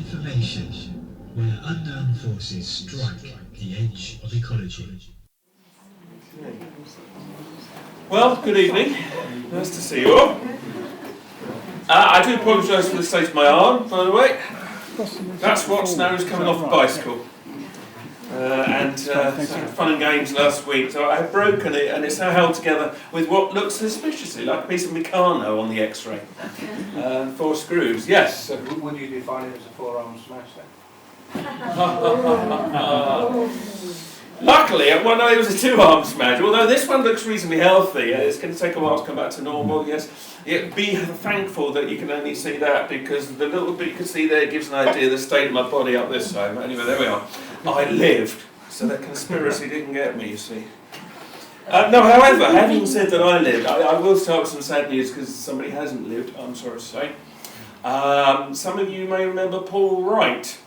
information, where unknown forces strike the edge of ecology. Well, good evening. Nice to see you all. I do apologise for the state of my arm, by the way. That's what's known as coming off a bicycle. Fun and games last week, so I have broken it and it's now held together with what looks suspiciously like a piece of Meccano on the X-ray. 4 screws, yes. So would you define it as a forearm smash then? Luckily, well no, it was a 2-arm smash, although this one looks reasonably healthy. It's going to take a while to come back to normal, yes. Be thankful that you can only see that, because the little bit you can see there gives an idea of the state of my body up this side. Anyway, there we are. I lived, so that conspiracy didn't get me, you see. No, however, having said that I lived, I will start with some sad news because somebody hasn't lived, I'm sorry to say. Some of you may remember Paul Wright.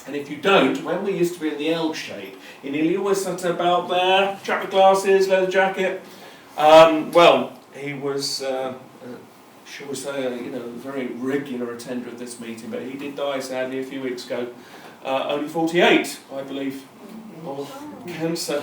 And if you don't, when we used to be in the L shape, he nearly always sat about there, chap with glasses, leather jacket. He was, shall we say, a very regular attender of this meeting, but he did die sadly a few weeks ago, only 48, I believe, of cancer.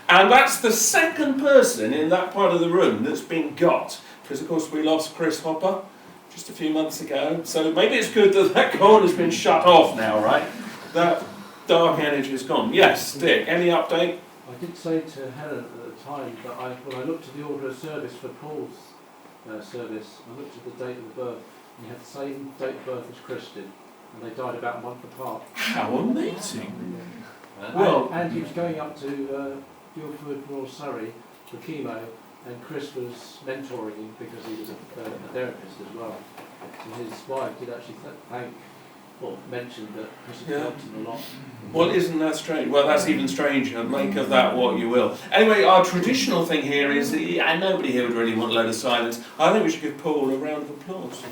And that's the second person in that part of the room that's been got, because of course we lost Chris Hopper just a few months ago, so maybe it's good that corner's been shut off now, right? That dark energy is gone. Yes, Dick, any update? I did say to Helen at the time that when I looked at the order of service for Paul's service, I looked at the date of birth, and he had the same date of birth as Chris did, and they died about a month apart. How amazing! And he was going up to Guildford, Royal Surrey for chemo, and Chris was mentoring him because he was a therapist as well. And his wife did actually mentioned that Chris had helped him a lot. Well, isn't that strange? Well, that's even stranger. Make of that what you will. Anyway, our traditional thing here is, and nobody here would really want a load of silence, I think we should give Paul a round of applause.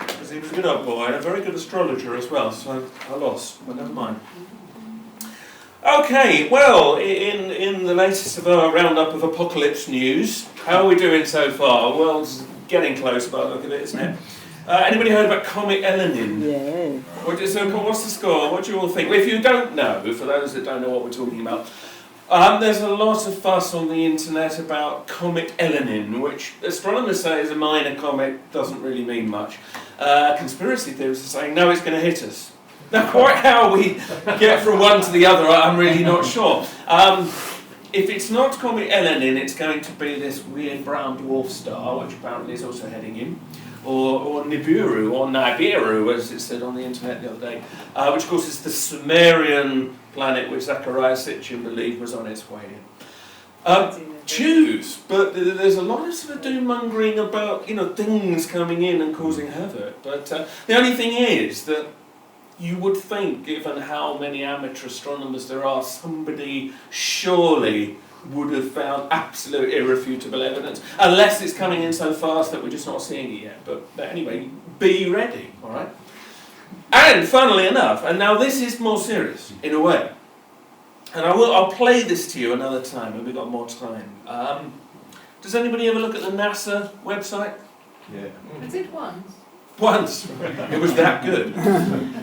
Because he was a good old boy and a very good astrologer as well, so I lost, but never mind. Okay, well, in the latest of our roundup of apocalypse news, how are we doing so far? Well, it's getting close by the look of it, isn't it? Anybody heard about Comet Elenin? Yeah. What's the score? What do you all think? Well, if you don't know, for those that don't know what we're talking about, there's a lot of fuss on the internet about Comet Elenin, which astronomers say is a minor comet, doesn't really mean much. Conspiracy theorists are saying, no, it's going to hit us. Now, quite how we get from one to the other, I'm really not sure. If it's not Comet Elenin, it's going to be this weird brown dwarf star, which apparently is also heading in, or Nibiru, as it said on the internet the other day, which of course is the Sumerian planet which Zechariah Sitchin believed was on its way in. Choose, but there's a lot of sort of doom-mongering about things coming in and causing havoc. But the only thing is that you would think, given how many amateur astronomers there are, somebody surely would have found absolute irrefutable evidence, unless it's coming in so fast that we're just not seeing it yet. But anyway, be ready, all right? And funnily enough, and now this is more serious in a way, and I'll play this to you another time when we've got more time. Does anybody ever look at the NASA website? Yeah. I did once. Once. It was that good.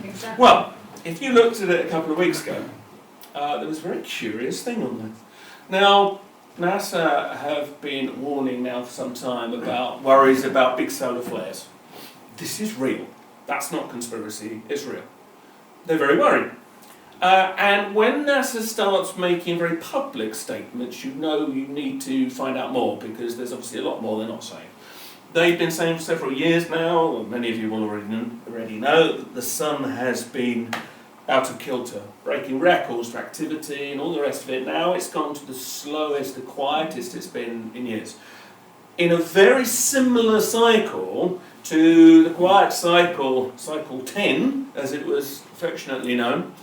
Exactly. Well, if you looked at it a couple of weeks ago, there was a very curious thing on there. Now, NASA have been warning now for some time about worries about big solar flares. This is real. That's not conspiracy, it's real. They're very worried. And when NASA starts making very public statements, you know you need to find out more, because there's obviously a lot more they're not saying. They've been saying for several years now, many of you will already know, that the sun has been out of kilter, breaking records for activity and all the rest of it. Now it's gone to the slowest, the quietest it's been in years. In a very similar cycle to the quiet cycle 10, as it was affectionately known,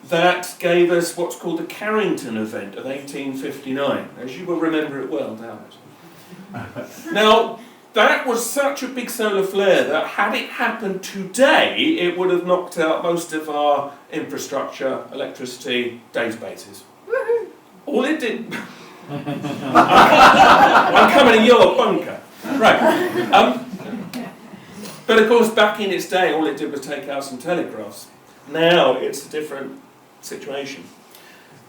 that gave us what's called the Carrington event of 1859. As you will remember it well, damn it. Now, that was such a big solar flare that had it happened today, it would have knocked out most of our infrastructure, electricity, databases. All it did... I'm coming in your bunker. Right. But of course, back in its day, all it did was take out some telegraphs. Now it's a different situation.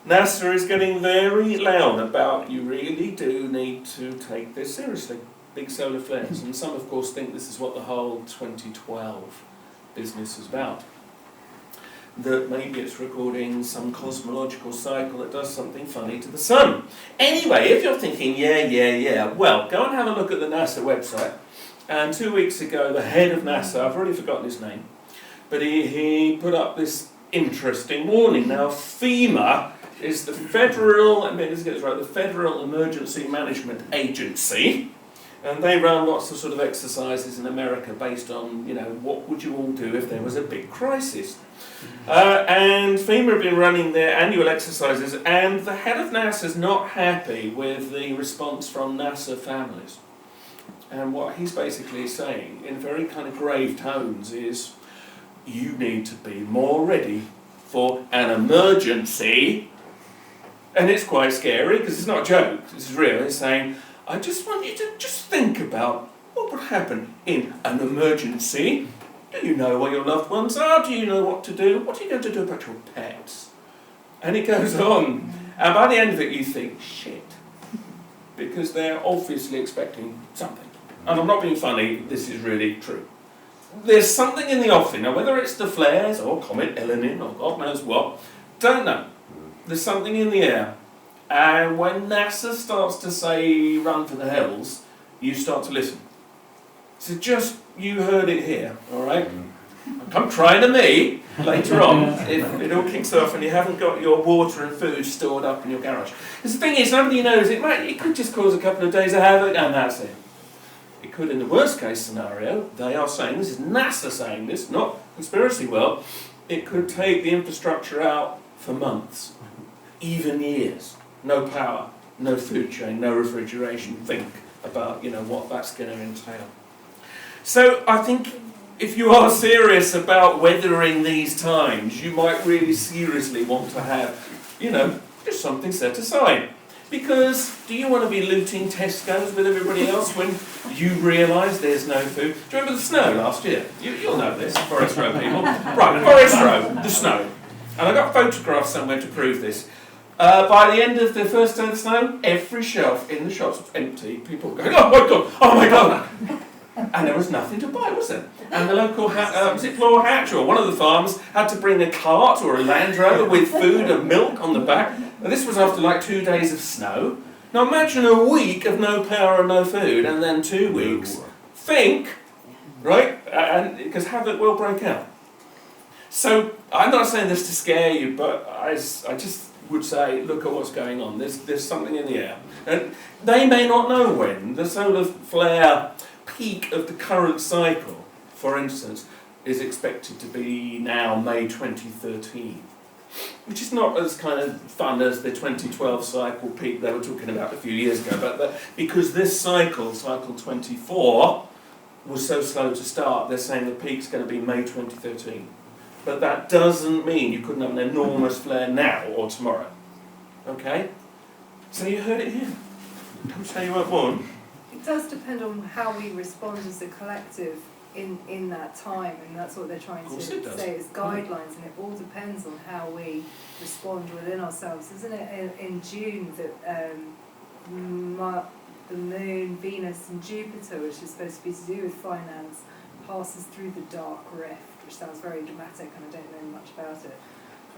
NASA is getting very loud about you really do need to take this seriously. Big solar flares. And some, of course, think this is what the whole 2012 business is about. That maybe it's recording some cosmological cycle that does something funny to the sun. Anyway, if you're thinking, yeah, well, go and have a look at the NASA website. And 2 weeks ago, the head of NASA, I've already forgotten his name, but he put up this interesting warning. Now, FEMA is the Federal, let's get this right, the Federal Emergency Management Agency, and they run lots of sort of exercises in America based on, what would you all do if there was a big crisis? And FEMA have been running their annual exercises, and the head of NASA is not happy with the response from NASA families. And what he's basically saying, in very kind of grave tones, is you need to be more ready for an emergency. And it's quite scary, because it's not a joke, this is real. He's saying, I just want you to just think about what would happen in an emergency. Do you know where your loved ones are? Do you know what to do? What are you going to do about your pets? And it goes on. And by the end of it, you think, shit. Because they're obviously expecting something. And I'm not being funny, this is really true. There's something in the offing. Now, whether it's the flares or Comet Elenin or God knows what, don't know. There's something in the air. And when NASA starts to say run for the hills, you start to listen. So just, you heard it here, all right? Come try to me later on if it all kicks off and you haven't got your water and food stored up in your garage. Because the thing is, nobody knows, it could just cause a couple of days of havoc and that's it. It could, in the worst case scenario, they are saying, this is NASA saying this, not conspiracy world, it could take the infrastructure out for months, even years. No power, no food chain, no refrigeration. Think about, what that's going to entail. So I think if you are serious about weathering these times, you might really seriously want to have, just something set aside. Because do you want to be looting Tesco's with everybody else when you realise there's no food? Do you remember the snow last year? You'll know this, Forest Row people. Right, Forest Row, the snow. And I got photographs somewhere to prove this. By the end of the first day of the snow, every shelf in the shops was empty. People were going, oh my god. And there was nothing to buy, was there? And the local, was it Floor Hatch or one of the farms, had to bring a cart or a Land Rover with food and milk on the back. And this was after like 2 days of snow. Now imagine a week of no power and no food, and then 2 weeks. Think, right? And because havoc will break out. So I'm not saying this to scare you, but I just would say, look at what's going on. There's something in the air. And they may not know when. The solar flare peak of the current cycle, for instance, is expected to be now May 2013. Which is not as kind of fun as the 2012 cycle peak they were talking about a few years ago, but because this cycle 24, was so slow to start, they're saying the peak's going to be May 2013. But that doesn't mean you couldn't have an enormous flare now or tomorrow. Okay? So you heard it here. Don't say you weren't born. It does depend on how we respond as a collective in that time, and that's what they're trying to say as guidelines, and it all depends on how we respond within ourselves. Isn't it in June that the Moon, Venus and Jupiter, which is supposed to be to do with finance, passes through the dark rift, which sounds very dramatic and I don't know much about it.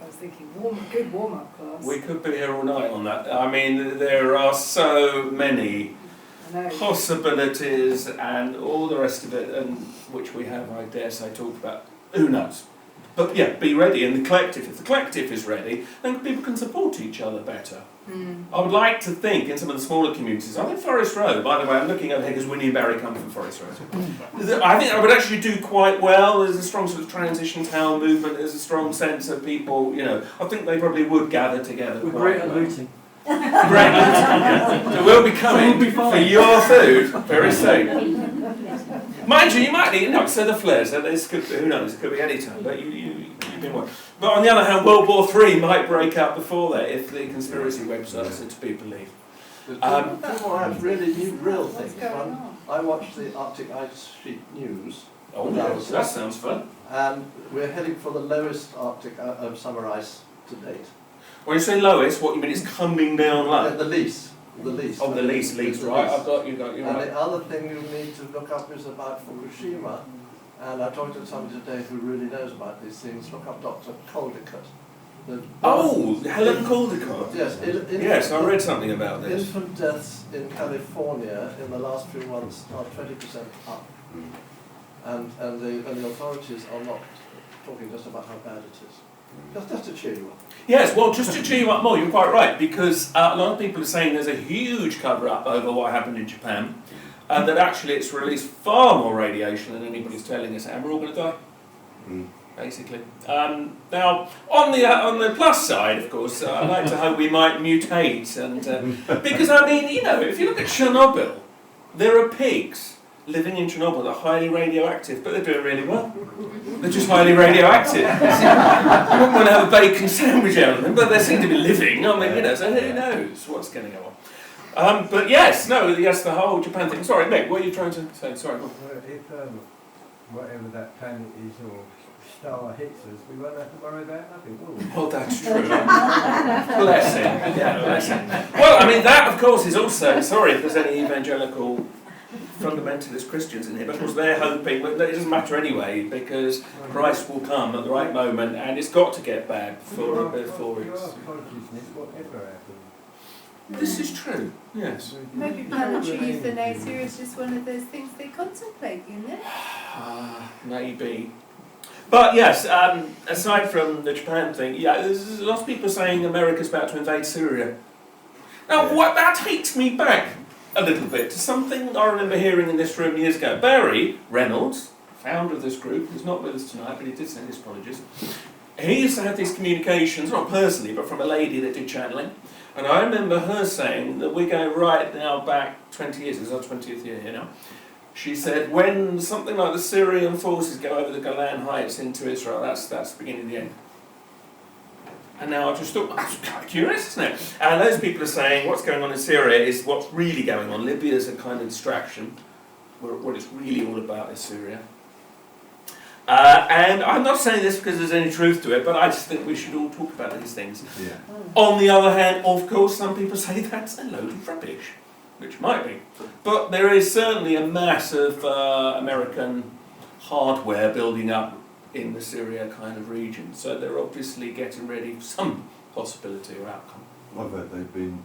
I was thinking, good warm-up class. We could be here all night on that. I mean, there are so many possibilities and all the rest of it, and which we have, I dare say, talked about. Who knows? But yeah, be ready. And the collective, if the collective is ready, then people can support each other better. I would like to think in some of the smaller communities, I think Forest Row, by the way, I'm looking over here because Winnie and Barry come from Forest Row. I think I would actually do quite well. There's a strong sort of transition town movement, there's a strong sense of people, I think they probably would gather together. We're great at looting. Great looting, yeah. So we'll be coming for your food very soon. Mind you might need, so the flares, who knows, it could be any time, but you've been warned. But on the other hand, World War III might break out before that if the conspiracy websites are to be believed. People have really new real What's things. going on? I watched the Arctic ice sheet news, Oh, yes, that sounds fun. and we're heading for the lowest Arctic summer ice to date. When you say lowest, what you mean is coming down low? The least. The least. Oh, the least, right, I've got you, And right. the other thing you need to look up is about Fukushima. And I talked to somebody today who really knows about these things. Look up Dr. Caldicott. Oh, Helen Caldicott. Yes. Yes, I read something about this. Infant deaths in California in the last few months are 20% up. And the authorities are not talking just about how bad it is. Just to cheer you up. Yes, well, just to cheer you up more, you're quite right, because a lot of people are saying there's a huge cover-up over what happened in Japan, and that actually it's released far more radiation than anybody's telling us, and we're all going to die, basically. Now, on the plus side, of course, I'd like to hope we might mutate, and because, I mean, you know, if you look at Chernobyl, there are pigs living in Chernobyl that are highly radioactive, but they're doing really well. They're just highly radioactive. You wouldn't want to have a bacon sandwich out of them, but they seem to be living. I mean, you know, so who knows what's going to go on. But yes, the whole Japan thing. Sorry, Meg, what are you trying to say? Sorry. Well, if whatever that planet is or star hits us, we won't have to worry about nothing, will we? Oh, that's true. Bless him. Yeah, bless him. Well, I mean, that, of course, is also, sorry if there's any evangelical fundamentalist Christians in here, because they're hoping, but it doesn't matter anyway, because Christ will come at the right moment, and it's got to get bad before it's... consciousness, whatever happens. This is true, yes. Maybe planetary euthanasia is just one of those things they contemplate, you know? Maybe. But yes, aside from the Japan thing, yeah, there's lots of people saying America's about to invade Syria. Now, what that takes me back a little bit to something I remember hearing in this room years ago. Barry Reynolds, founder of this group, who's not with us tonight, but he did send his apologies. He used to have these communications, not personally, but from a lady that did channeling. And I remember her saying that we're going right now back 20 years, it's our 20th year here now. She said, when something like the Syrian forces go over the Golan Heights into Israel, that's the beginning of the end. And now I just thought, that's kind of curious, isn't it? And those people are saying what's going on in Syria is what's really going on. Libya's a kind of distraction. What it's really all about is Syria. And I'm not saying this because there's any truth to it, but I just think we should all talk about these things. Yeah. On the other hand, of course, some people say that's a load of rubbish, which might be. But there is certainly a mass of American hardware building up in the Syria kind of region, so they're obviously getting ready for some possibility or outcome. I've heard they've been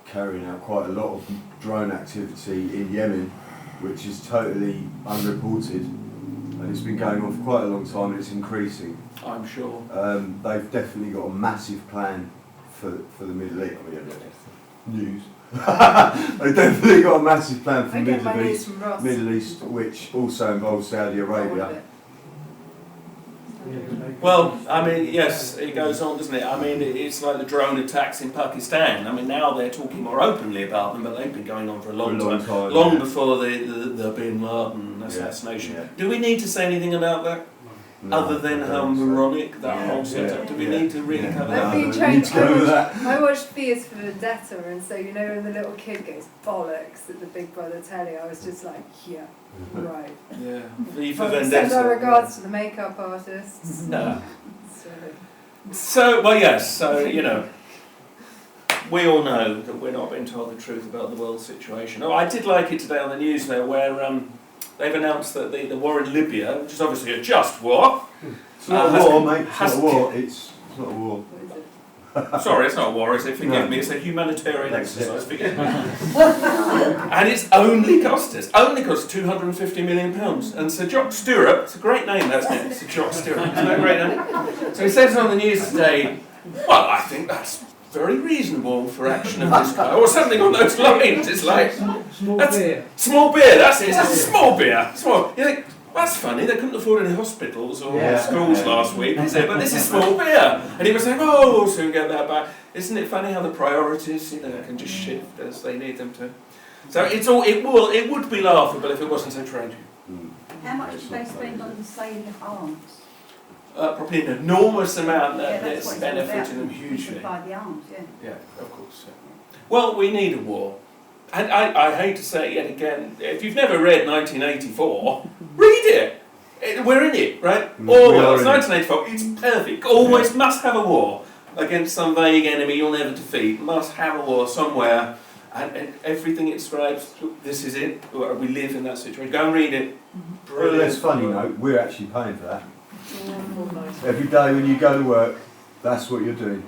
carrying out quite a lot of drone activity in Yemen, which is totally unreported, and it's been going on for quite a long time and it's increasing. I'm sure. They've definitely got a massive plan for the Middle East. I mean, news. They've definitely got a massive plan for I get my Middle news East, from Ross. Middle East, which also involves Saudi Arabia. Well, I mean, yes, it goes on, doesn't it? I mean, it's like the drone attacks in Pakistan. I mean, now they're talking more openly about them, but they've been going on for a long time. Long before the Bin Laden assassination. Yeah. Do we need to say anything about that? No, Other than how moronic that whole setup? Do we need to really cover that? I've been we trained. need to go over that. I watched Fierce for Vendetta, and so you know when the little kid goes bollocks at the Big Brother telly, I was just like, yeah, right. Yeah, V for Well, Vendetta. send our regards to the makeup artists. No. So, So, well, yes, so, you know, we all know that we're not being told the truth about the world situation. Oh, I did like it today on the news, though, where they've announced that the war in Libya, which is obviously a just war... It's not a war, mate. It's not a war. It's not a war. what is it? Sorry, it's not a war, is it? Forgive No. me, it's a humanitarian exercise, forgive me. And it's only cost £250 million. And Sir Jock Stewart, it's a great name, that's it, Sir Jock Stewart, isn't that a great name? So he says on the news today, well, I think that's very reasonable for action of this kind, or something on those lines. It's like, Small that's beer. small beer, that's it, it's a small beer. Small. You think, that's funny, they couldn't afford any hospitals or schools last week, is it? But this is small beer. And he was saying, oh, we'll soon get that back. Isn't it funny how the priorities, you know, can just shift as they need them to? So it would be laughable if it wasn't so tragic. How much did they spend on the sale of arms? Probably an enormous amount Yeah, that's what it's all benefiting about. them To hugely. buy the arms, yeah. Yeah, of course. Yeah. Well, we need a war. And I hate to say it yet again, if you've never read 1984, read it. We're in it, right? Orwell's 1984, it's perfect. Always must have a war against some vague enemy you'll never defeat. Must have a war somewhere. And everything it describes, this is it. We live in that situation. Go and read it. Well, that's funny note, we're actually paying for that. Nice. Every day when you go to work, that's what you're doing.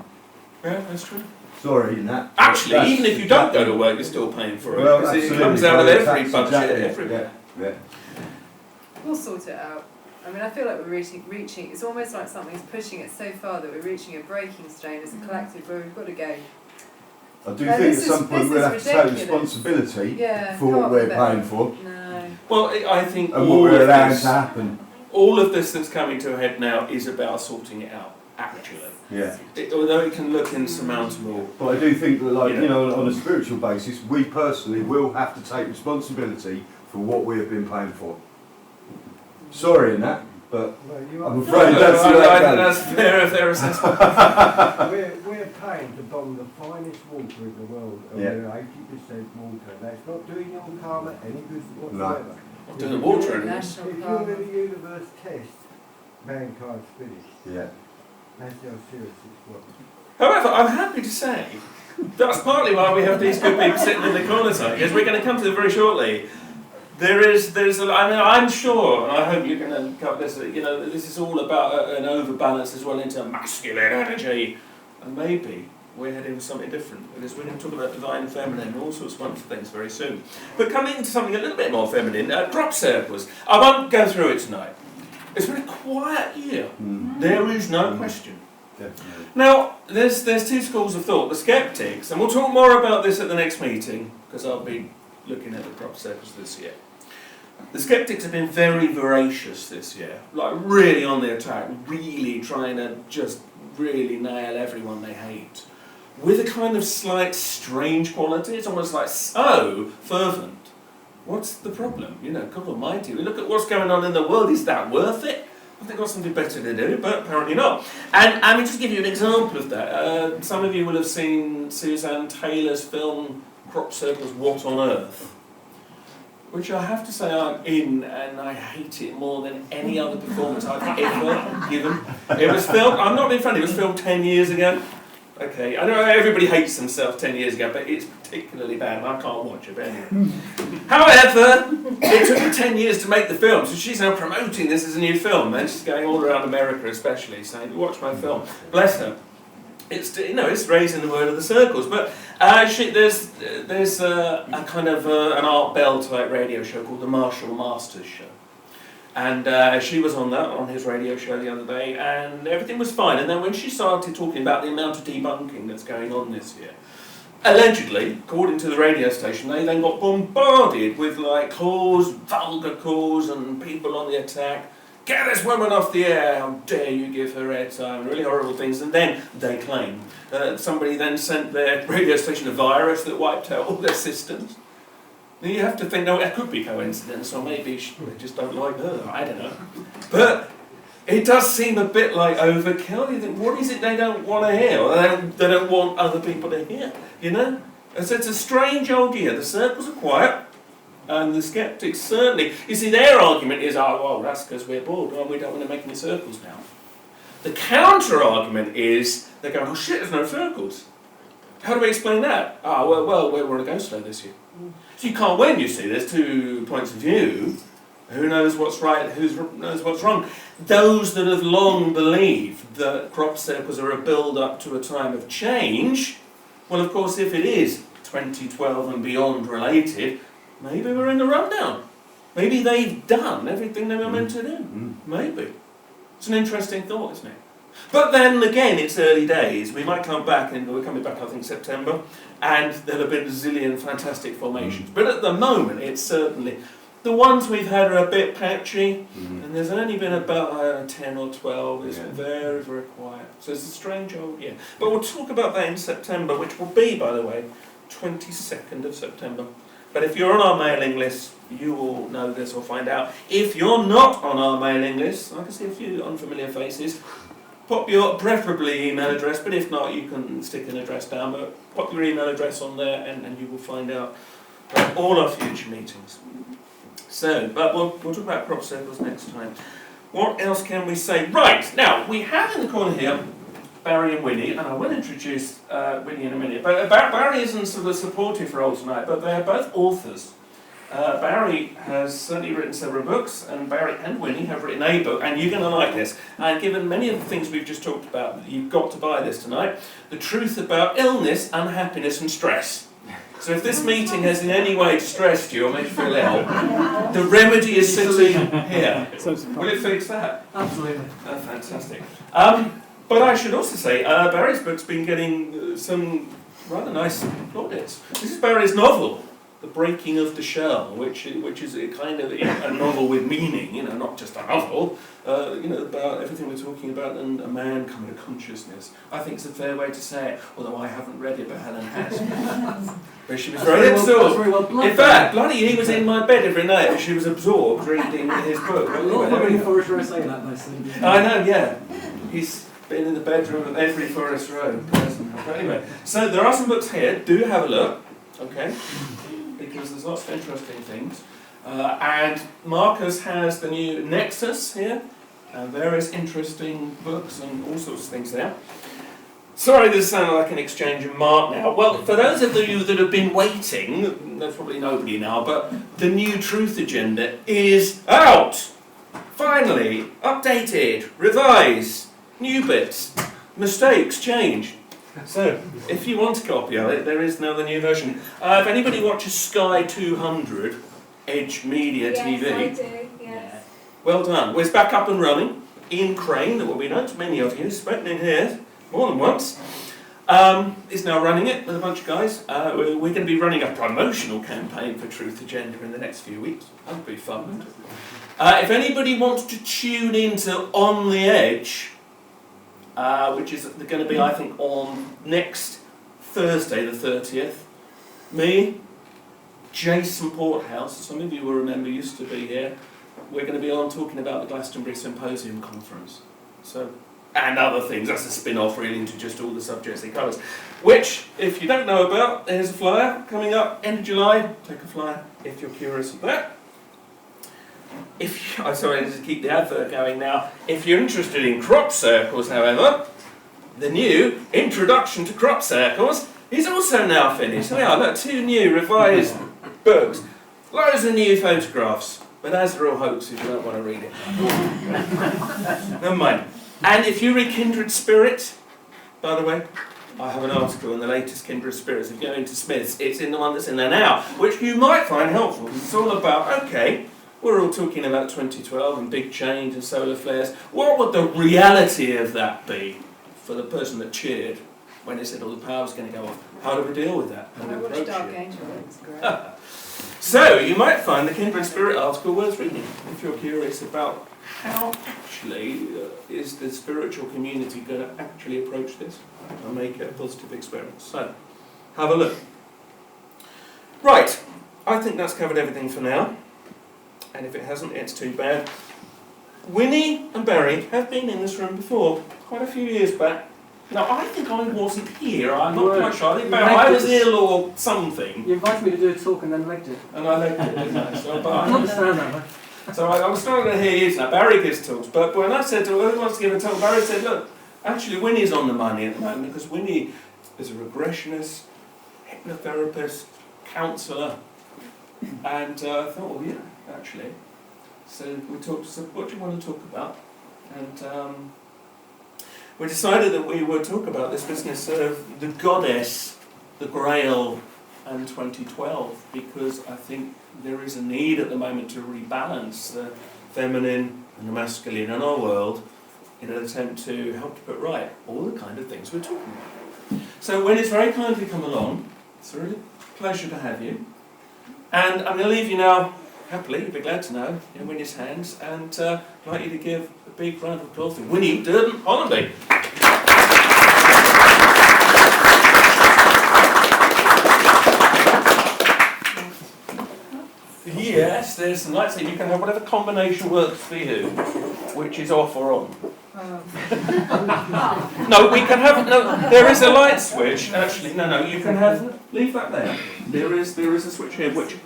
Yeah, that's true. Sorry, in that. Actually, That's even if you don't go to work, you're still paying for it. Well, Because it absolutely. comes out of Well, every that's budget, exactly it. everywhere. Yeah. We'll sort it out. I mean, I feel like we're reaching, it's almost like something's pushing it so far that we're reaching a breaking strain as a collective where we've got to go. I do No, think at this some is- point this we'll is have to take ridiculous. responsibility Yeah. for what we're paying for No. Well, I think and what all we're of allowing this, to happen. all of this that's coming to a head now is about sorting it out, actually. Yeah. Although it can look insurmountable. But I do think that, like, Yeah. you know, on a spiritual basis, we personally will have to take responsibility for what we have been paying for. Sorry in that, but Well, you I'm are. afraid that's the way I it think goes. that's fair if they're assessment. We're paying to bomb the finest water in the world, and Yeah. we're 80% water. That's not doing your karma any good whatsoever. Not doing the water anymore. National If Park. you're in a universe test, mankind's finished. yeah. That's how serious it's got. However, I'm happy to say that's partly why we have these good people sitting in the corner tonight, because we're going to come to them very shortly. There's I mean, I'm sure, and I hope you're going to cover this, you know, this is all about an overbalance as well into masculine energy. And maybe we're heading for something different, because we're going to talk about divine and feminine and all sorts of wonderful things very soon. But coming into something a little bit more feminine, crop circles. I won't go through it tonight. It's been a quiet year. There is no question. Definitely. Now, there's two schools of thought. The skeptics, and we'll talk more about this at the next meeting, because I'll be looking at the crop circles this year. The skeptics have been very voracious this year, like really on the attack, really trying to just really nail everyone they hate, with a kind of slight strange quality. It's almost like so fervent. What's the problem? You know, God Almighty, we look at what's going on in the world. Is that worth it? Have they got something better to do? But apparently not. And I mean, just to give you an example of that, some of you will have seen Suzanne Taylor's film Crop Circles, What on Earth? Which I have to say I'm in, and I hate it more than any other performance I've ever given. It was filmed, I'm not being funny, it was filmed 10 years ago. Okay, I know everybody hates themselves 10 years ago, but it's particularly bad, and I can't watch it anyway. However, it took her 10 years to make the film, so she's now promoting this as a new film, and she's going all around America especially, saying, watch my film. Bless her. It's, you know, it's raising the word of the circles, but there's a kind of an Art Bell type radio show called the Martial Masters Show, and she was on that on his radio show the other day, and everything was fine. And then when she started talking about the amount of debunking that's going on this year, allegedly, according to the radio station, they then got bombarded with like calls, vulgar calls, and people on the attack. Get this woman off the air, how dare you give her airtime, really horrible things. And then they claim somebody then sent their radio station a virus that wiped out all their systems. Now you have to think, no, it could be coincidence, or maybe they just don't like her, I don't know. But it does seem a bit like overkill. You think, what is it they don't want to hear, or they don't want other people to hear, you know? So it's a strange old year. The circles are quiet. And the skeptics certainly, you see, their argument is, oh, well, that's because we're bored, and we don't want to make any circles now. The counter-argument is, they're going, oh shit, there's no circles. How do we explain that? Oh, well, we're on a ghost show this year. So you can't win, you see, there's 2 points of view. Who knows what's right, who knows what's wrong? Those that have long believed that crop circles are a build-up to a time of change, well, of course, if it is 2012 and beyond related, maybe we're in the rundown. Maybe they've done everything they were meant to do. Maybe. It's an interesting thought, isn't it? But then again, it's early days. We might come back, and we're coming back, I think, September, and there'll have been a zillion fantastic formations. But at the moment, it's certainly... The ones we've had are a bit patchy, and there's only been about 10 or 12. It's very, very quiet. So it's a strange old year. But we'll talk about that in September, which will be, by the way, 22nd of September. But if you're on our mailing list, you will know this or find out. If you're not on our mailing list, I can see a few unfamiliar faces, pop your, preferably email address, but if not, you can stick an address down, but pop your email address on there and you will find out at all our future meetings. So, but we'll talk about crop circles next time. What else can we say? Right, now, we have in the corner here Barry and Winnie, and I will introduce Winnie in a minute. But Barry isn't sort of a supportive role tonight, but they're both authors. Barry has certainly written several books, and Barry and Winnie have written a book, and you're going to like this. And given many of the things we've just talked about, you've got to buy this tonight. The Truth About Illness, Unhappiness and Stress. So if this meeting has in any way distressed you or made you feel ill, the remedy is sitting here. Will it fix that? Absolutely. Oh, fantastic. But I should also say, Barry's book's been getting some rather nice plaudits. This is Barry's novel, The Breaking of the Shell, which is a kind of a novel with meaning, you know, not just a novel, you know, about everything we're talking about and a man coming to consciousness. I think it's a fair way to say it, although I haven't read it, but Helen has. But she was very absorbed. In fact, bloody, he was in my bed every night, but she was absorbed reading his book. A lot of women in Forest Row say that, though. I know, yeah. He's been in the bedroom of every Forest Row person. But anyway, so there are some books here. Do have a look, okay? Because there's lots of interesting things. And Marcus has the new Nexus here, and various interesting books and all sorts of things there. Sorry, this sounded like an exchange of mark now. Well, for those of you that have been waiting, there's probably nobody now, but the new Truth Agenda is out! Finally, updated, revised, new bits, mistakes, changed. So, if you want a copy of it, there is now the new version. If anybody watches Sky 200, Edge Media TV... Yes, I do, yes. Well done. Well, it's back up and running. Ian Crane, that will be known to many of you, spoken in here more than once, is now running it with a bunch of guys. We're going to be running a promotional campaign for Truth Agenda in the next few weeks. That'll be fun. If anybody wants to tune into On the Edge, which is going to be, I think, on next Thursday the 30th, me, Jason Porthouse, some of you will remember used to be here, we're going to be on talking about the Glastonbury Symposium Conference. So, and other things. That's a spin-off really into just all the subjects it covers. Which, if you don't know about, there's a flyer coming up end of July. Take a flyer if you're curious of that. I'm sorry, just keep the advert going now. If you're interested in crop circles, however, the new Introduction to Crop Circles is also now finished. So yeah, look, 2 new revised books. Loads of new photographs. But as they're all hoax, if you don't want to read it. Never mind. And if you read Kindred Spirit, by the way, I have an article on the latest Kindred Spirits. If you go into Smith's, it's in the one that's in there now, which you might find helpful. It's all about, okay, we're all talking about 2012 and big change and solar flares. What would the reality of that be for the person that cheered when it said all the power's going to go off? How do we deal with that? How do I we watched approach Dark it? Angel, it was great. So, you might find the Kindred Spirit article worth reading if you're curious about how actually is the spiritual community going to actually approach this and make it a positive experience. So, have a look. Right, I think that's covered everything for now. And if it hasn't, it's too bad. Winnie and Barry have been in this room before, quite a few years back. Now, I think I wasn't here, I'm not quite sure. I think I was ill or something. You invited me to do a talk and then legged it. And I legged it, didn't I? So, I understand that. so I was starting to hear you now. Barry gives talks, but when I said to who wants to give a talk, Barry said, look, actually Winnie's on the money at the moment because Winnie is a regressionist, hypnotherapist, counsellor, and I thought, well, yeah, actually. So we talked, so what do you want to talk about? And we decided that we would talk about this business of the goddess, the Grail, and 2012, because I think there is a need at the moment to rebalance the feminine and the masculine in our world in an attempt to help to put right all the kind of things we're talking about. So Winnie's very kindly come along. It's a really pleasure to have you. And I'm going to leave you now, happily, you'll be glad to know, in Winnie's hands, and I'd like you to give a big round of applause for Winnie Durdant-Hollamby. Yes, there's some lights here. You can have whatever combination works for you, which is off or on. No, we can have, no, there is a light switch, actually, no, you can have Leave that there. There is a switch here which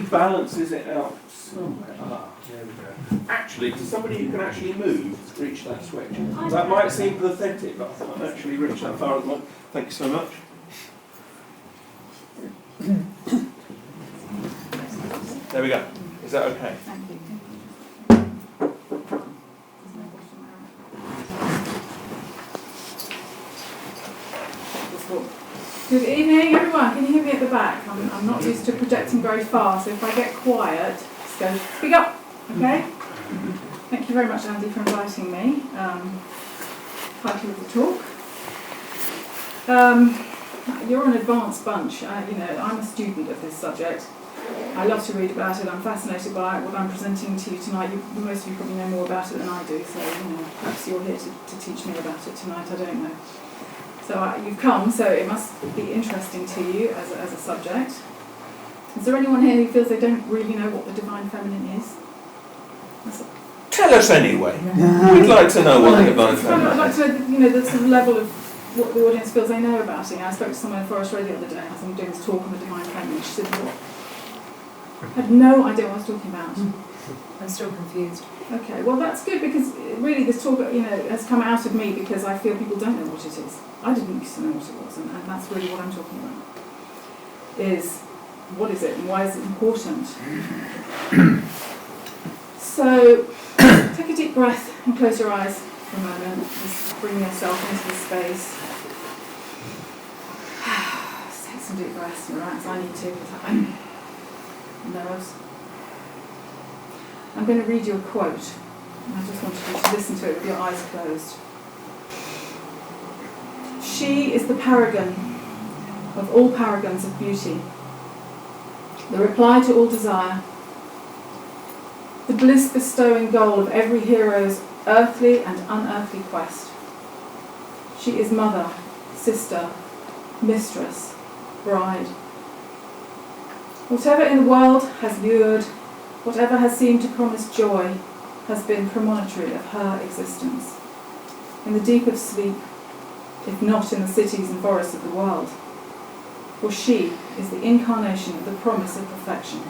balances it out somewhere. There we go. Actually, to somebody who can actually move, reach that switch. That might seem pathetic, but I can't actually reach that far at the moment. Thank you so much. There we go. Is that okay? Thank you. Good evening, everyone. Can you hear me at the back? I'm not used to projecting very far, so if I get quiet, just go, speak up, okay? Thank you very much, Andy, for inviting me. Title of the talk. You're an advanced bunch. I'm a student of this subject. I love to read about it. I'm fascinated by what I'm presenting to you tonight. Most of you probably know more about it than I do, so perhaps you're here to teach me about it tonight. I don't know. So you've come, so it must be interesting to you as a subject. Is there anyone here who feels they don't really know what the divine feminine is? Tell us anyway. We'd like to know what the divine feminine is. I'd like to know, the sort of level of what the audience feels they know about it. I spoke to someone in Forest Road the other day as I'm doing this talk on the divine feminine. She said, "What? I had no idea what I was talking about." I'm still confused. Okay, well that's good because really this talk, has come out of me because I feel people don't know what it is. I didn't used to know what it was, and that's really what I'm talking about. Is what is it and why is it important? So take a deep breath and close your eyes for a moment. Just bring yourself into the space. Just take some deep breaths and relax. I need to because I'm nervous. I'm going to read you a quote, and I just wanted you to listen to it with your eyes closed. She is the paragon of all paragons of beauty, the reply to all desire, the bliss-bestowing goal of every hero's earthly and unearthly quest. She is mother, sister, mistress, bride. Whatever in the world has lured, whatever has seemed to promise joy, has been premonitory of her existence. In the deep of sleep, if not in the cities and forests of the world. For she is the incarnation of the promise of perfection.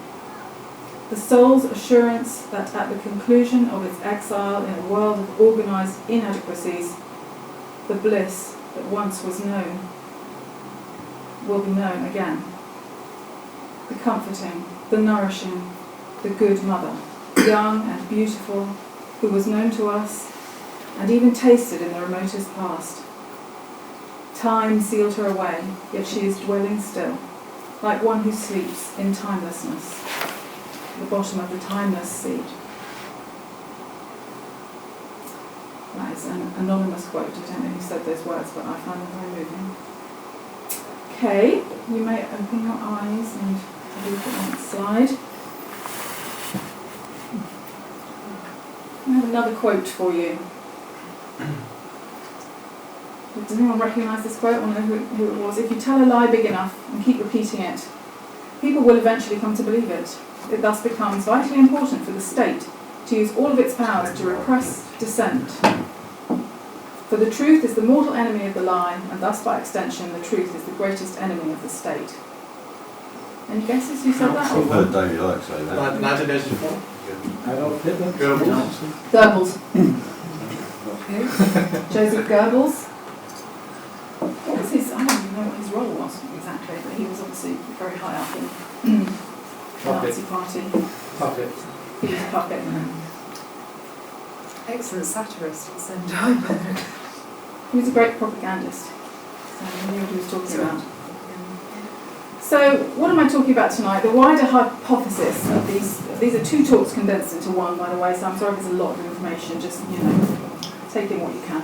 The soul's assurance that at the conclusion of its exile in a world of organised inadequacies, the bliss that once was known will be known again. The comforting, the nourishing, the good mother, young and beautiful, who was known to us and even tasted in the remotest past. Time sealed her away, yet she is dwelling still, like one who sleeps in timelessness, at the bottom of the timeless sea. That is an anonymous quote. I don't know who said those words, but I find them very moving. Okay, you may open your eyes and have a look at the next slide. I have another quote for you. Does anyone recognise this quote? I want to know who it was. If you tell a lie big enough and keep repeating it, people will eventually come to believe it. It thus becomes vitally important for the state to use all of its powers to repress dissent. For the truth is the mortal enemy of the lie, and thus by extension the truth is the greatest enemy of the state. Any guesses who said that? I've heard David Icke say that. Like 1984. Adolf Hitler? Goebbels. Goebbels. Joseph Goebbels. What was his? I don't even know what his role was exactly, but he was obviously very high up in the Nazi party. Puppet. He was a puppet. Excellent satirist at the same time. He was a great propagandist. So he knew what he was talking about. So, what am I talking about tonight? The wider hypothesis of these are two talks condensed into one, by the way, so I'm sorry if there's a lot of information, just, take in what you can.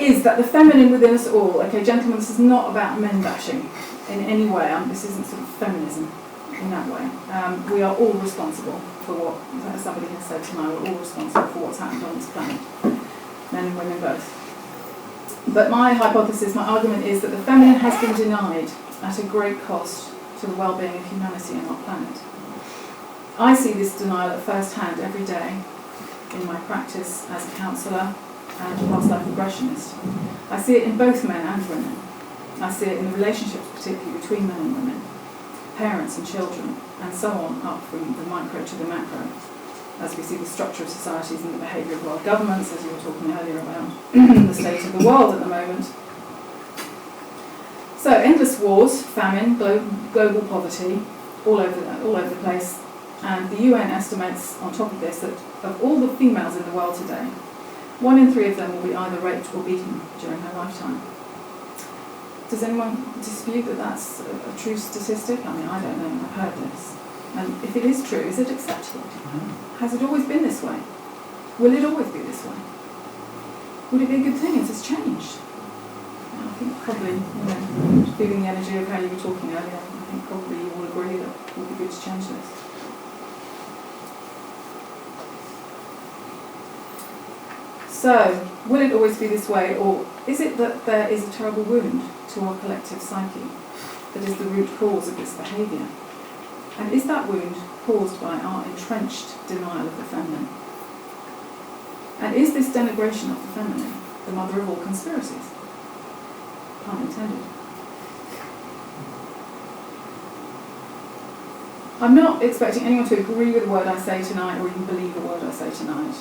Is that the feminine within us all, okay, gentlemen, this is not about men bashing in any way, this isn't sort of feminism in that way. We are all responsible for what, as somebody has said tonight, we're all responsible for what's happened on this planet, men and women both. But my hypothesis, my argument is that the feminine has been denied at a great cost to the well-being of humanity and our planet. I see this denial at first hand every day in my practice as a counsellor and past life regressionist. I see it in both men and women. I see it in the relationships, particularly between men and women, parents and children, and so on, up from the micro to the macro, as we see the structure of societies and the behaviour of world governments, as you were talking earlier about the state of the world at the moment. So, endless wars, famine, global poverty, all over the place, and the UN estimates on top of this that of all the females in the world today, 1 in 3 of them will be either raped or beaten during her lifetime. Does anyone dispute that that's a true statistic? I mean, I don't know, I've heard this. And if it is true, is it acceptable? Has it always been this way? Will it always be this way? Would it be a good thing if it's changed? I think probably, feeling the energy of how you were talking earlier, I think probably you all agree that it would be good to change this. So, will it always be this way, or is it that there is a terrible wound to our collective psyche that is the root cause of this behaviour? And is that wound caused by our entrenched denial of the feminine? And is this denigration of the feminine the mother of all conspiracies? Pun intended. I'm not expecting anyone to agree with a word I say tonight or even believe a word I say tonight.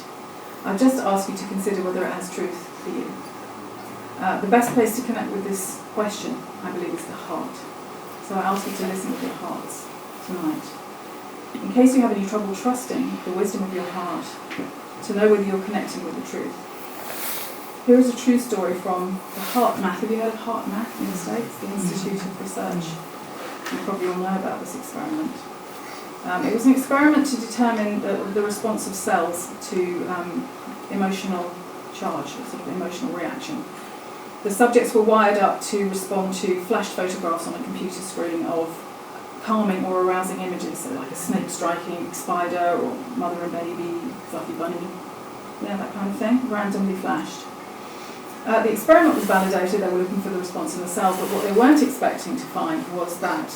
I've just asked you to consider whether it has truth for you. The best place to connect with this question, I believe, is the heart. So I ask you to listen with your hearts tonight. In case you have any trouble trusting the wisdom of your heart, to know whether you're connecting with the truth. Here is a true story from the Heart Math. Have you heard of Heart Math in the States? The Institute of Research. You probably all know about this experiment. It was an experiment to determine the response of cells to emotional charge, a sort of emotional reaction. The subjects were wired up to respond to flashed photographs on a computer screen of calming or arousing images, so like a snake striking, spider, or mother and baby, fluffy bunny, that kind of thing, randomly flashed. The experiment was validated. They were looking for the response in the cells, but what they weren't expecting to find was that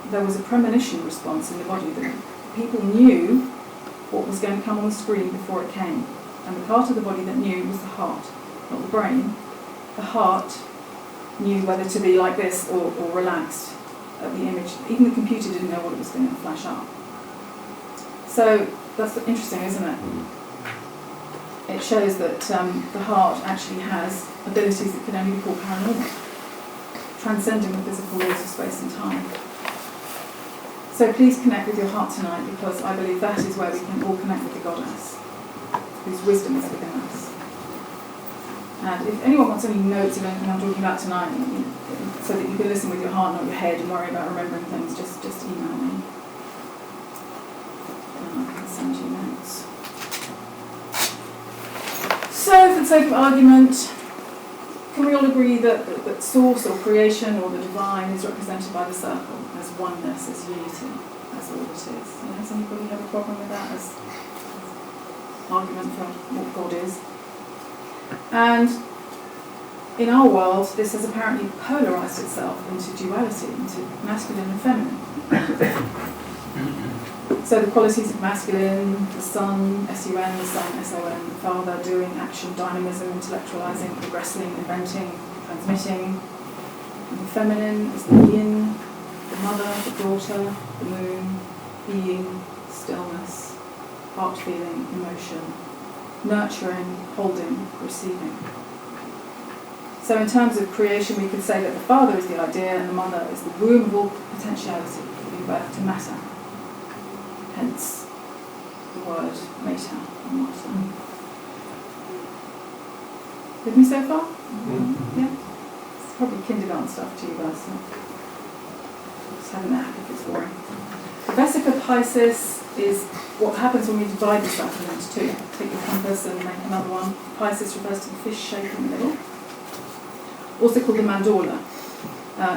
there was a premonition response in the body, that people knew what was going to come on the screen before it came. And the part of the body that knew was the heart, not the brain. The heart knew whether to be like this or relaxed at the image. Even the computer didn't know what it was going to flash up. So that's interesting, isn't it? It shows that the heart actually has abilities that can only be called paranormal, transcending the physical laws of space and time. So please connect with your heart tonight, because I believe that is where we can all connect with the goddess, whose wisdom is within us. And if anyone wants any notes of anything I'm talking about tonight, so that you can listen with your heart, not your head, and worry about remembering things, just email me. And I can send you notes. So, for the sake of argument, can we all agree that source or creation or the divine is represented by the circle as oneness, as unity, as all it is? Does anybody have a problem with that as argument for what God is? And in our world, this has apparently polarised itself into duality, into masculine and feminine. So the qualities of masculine, the sun, S-U-N, the sun, S-O-N, the father, doing, action, dynamism, intellectualising, progressing, inventing, transmitting. And the feminine is the yin, the mother, the daughter, the moon, being, stillness, heart feeling, emotion, nurturing, holding, receiving. So in terms of creation, we could say that the father is the idea and the mother is the womb of all potentiality, giving birth to matter. Hence the word mater or mater. With me so far? Mm-hmm. Yeah? It's probably kindergarten stuff to you guys, so just having that if it's boring. The vesica Pisces is what happens when we divide the circle into two. Take your compass and make another one. Pisces refers to the fish shape in the middle. Also called the mandorla,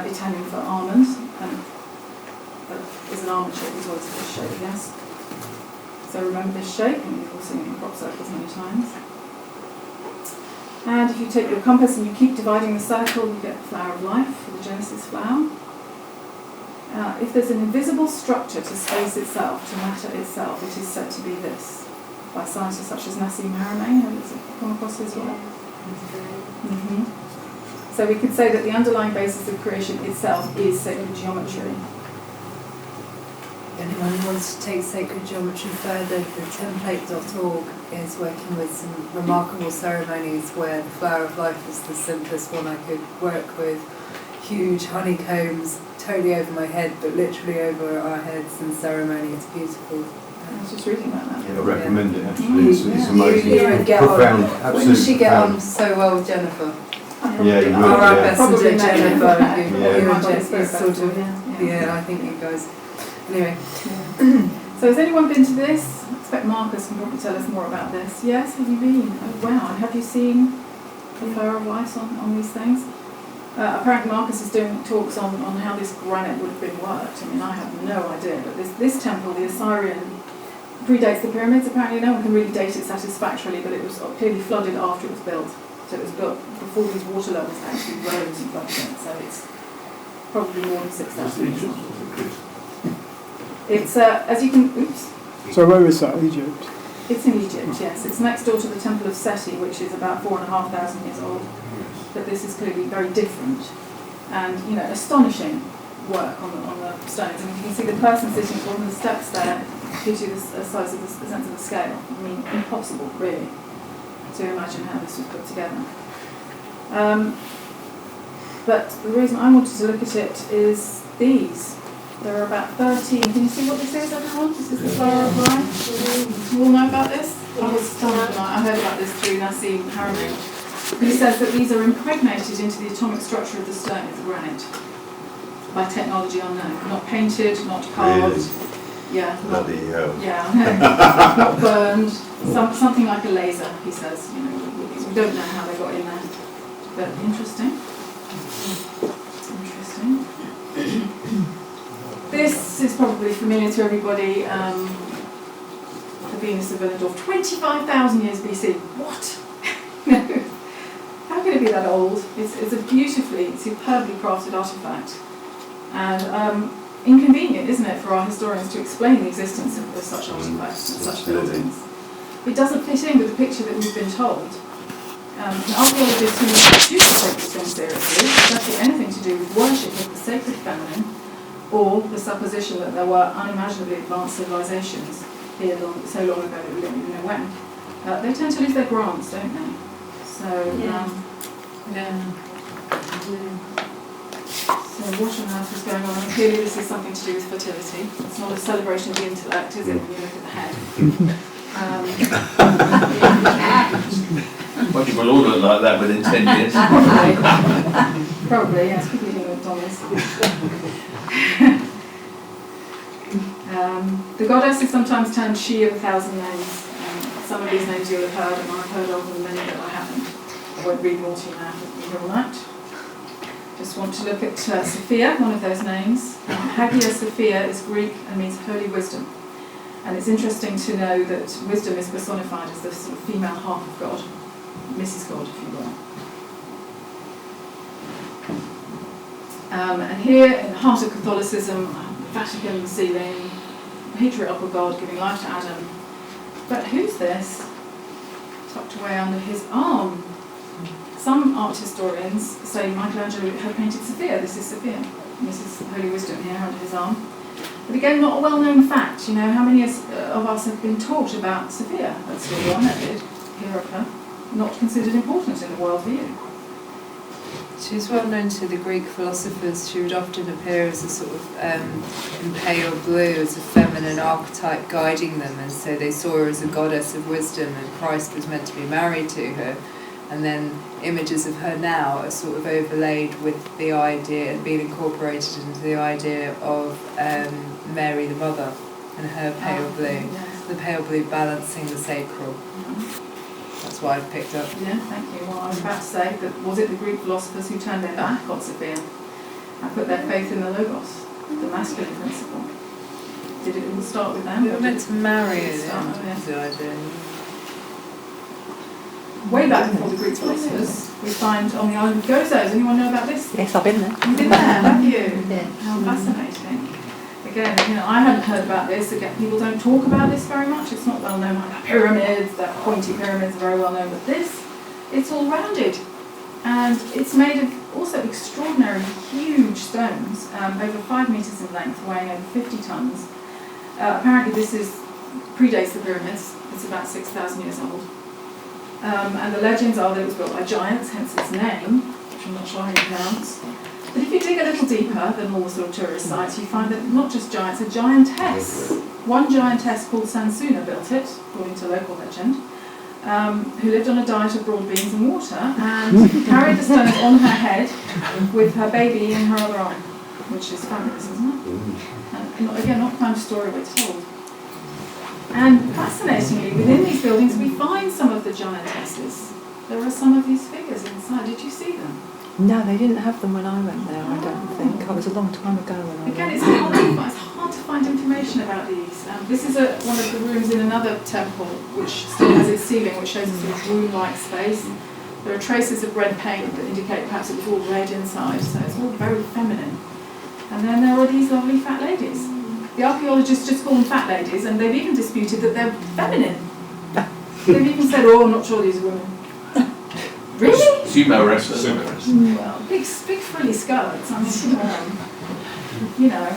Italian for almond, and is an almond shape as well as a fish shape, yes. So remember this shape, and you've all seen it in crop circles many times. And if you take your compass and you keep dividing the circle, you get the flower of life, or the Genesis flower. If there's an invisible structure to space itself, to matter itself, it is said to be this, by scientists such as Nassim Haramein. Have you come across his work? Mm-hmm. So we could say that the underlying basis of creation itself is sacred geometry. Anyone who wants to take sacred geometry further, the template.org is working with some remarkable ceremonies where the flower of life is the simplest one I could work with. Huge honeycombs, totally over my head, but literally over our heads, and ceremony. It's beautiful. I was just reading about that. Yeah, I recommend it actually. It's amazing. You would get Profound, on. absolutely Wouldn't she get profound. on so well with Jennifer? Yeah, you would, Our yeah. ambassador Jennifer. Yeah. You and Jess, you sort of. Yeah. Yeah, I think you guys. Anyway. So has anyone been to this? I expect Marcus can probably tell us more about this. Yes, have you been? Oh wow, and have you seen the flower of life on these things? Apparently Marcus is doing talks on how this granite would have been worked. I mean, I have no idea, but this temple, the Assyrian, predates the pyramids. Apparently no one can really date it satisfactorily, but it was clearly flooded after it was built. So it was built before these water levels actually rose and flooded it, so it's probably more than 6,000 years old. It's, as you can, oops. So where is that? Egypt? It's in Egypt, yes. It's next door to the Temple of Seti, which is about 4,500 years old. But this is clearly very different. And, you know, astonishing work on the stones. I mean, you can see the person sitting at one of the steps there gives you the size of the sense of the scale. I mean, impossible, really, to imagine how this was put together. But the reason I wanted to look at it is these. There are about 13. Can you see what this is, everyone? This is the flower of life. You all know about this? I was stunned. I heard about this through Nassim Haramein. He says that these are impregnated into the atomic structure of the stone, of the granite, by technology unknown. Not painted, not carved. Really? Yeah. Bloody hell. Yeah, not burned. Something like a laser, he says. You know, we don't know how they got in there. But interesting. Interesting. This is probably familiar to everybody. The Venus of Willendorf, 25,000 years BC. What? How can it be that old? It's a beautifully, superbly crafted artefact. And inconvenient, isn't it, for our historians to explain the existence of such artefacts and such buildings. It doesn't fit in with the picture that we've been told. The archaeologists who do take this one seriously, especially anything to do with worship of the sacred feminine, or the supposition that there were unimaginably advanced civilizations here so long ago that we don't even know when, they tend to lose their grants, don't they? So, so what on earth is going on? And clearly this is something to do with fertility. It's not a celebration of the intellect, is it, when you look at the head? Well, you will all look like that within 10 years. Probably, yes, people eating McDonald's. The goddess is sometimes termed she of 1,000 names. Some of these names you'll have heard, and I've heard of them, many that I haven't. I won't read more to you now, but you're all right. Just want to look at Sophia, one of those names. Hagia Sophia is Greek and means holy wisdom. And it's interesting to know that wisdom is personified as the sort of female half of God, Mrs. God, if you will. And here, in the heart of Catholicism, Vatican ceiling, patriarchal God giving life to Adam. But who's this? Tucked away under his arm. Some art historians say Michelangelo had painted Sophia. This is Sophia. This is Holy Wisdom here under his arm. But again, not a well-known fact. You know, how many of us have been taught about Sophia at school? I never did hear of her. Not considered important in the worldview. She's well known to the Greek philosophers. She would often appear as a sort of in pale blue, as a feminine archetype guiding them, and so they saw her as a goddess of wisdom, and Christ was meant to be married to her. And then images of her now are sort of overlaid with the idea and being incorporated into the idea of Mary the Mother and her pale blue, Yes. the pale blue balancing the sacral. That's what I've picked up. Yeah, thank you. Well, I was about to say that was it the Greek philosophers who turned their back on Sophia and put their faith in the Logos, the masculine principle? Did it all start with them? We were meant to marry Did it it, start? is the idea. Way back before the Greek philosophers, we find on the island of Gozo. Does anyone know about this? Yes, I've been there. You've been there, have you? Yeah. How fascinating. Again, you know, I hadn't heard about this. Again, people don't talk about this very much. It's not well known. Like the pyramids, the pointy pyramids are very well known, but this, it's all rounded. And it's made of also extraordinarily huge stones, over 5 metres in length, weighing over 50 tonnes. Apparently this predates the pyramids. It's about 6,000 years old. And the legends are that it was built by giants, hence its name, which I'm not sure how you pronounce. But if you dig a little deeper than all the sort of tourist sites, you find that not just giants, a giantess. One giantess called Sansuna built it, according to local legend, who lived on a diet of broad beans and water, and carried the stones on her head with her baby in her other arm, which is fabulous, isn't it? And again, not the kind of story we're told. And fascinatingly, within these buildings we find some of the giantesses. There are some of these figures inside. Did you see them? No, they didn't have them when I went there, I don't think. It was a long time ago when I Again, went. it's hard to find information about these. This is one of the rooms in another temple, which still has its ceiling, which shows a sort of room-like space. There are traces of red paint that indicate perhaps it was all red inside, so it's all very feminine. And then there are these lovely fat ladies. The archaeologists just call them fat ladies, and they've even disputed that they're feminine. They've even said, oh, I'm not sure these are women. Really? Sumo wrestlers. Well, big frilly skirts, I mean, come on. You know.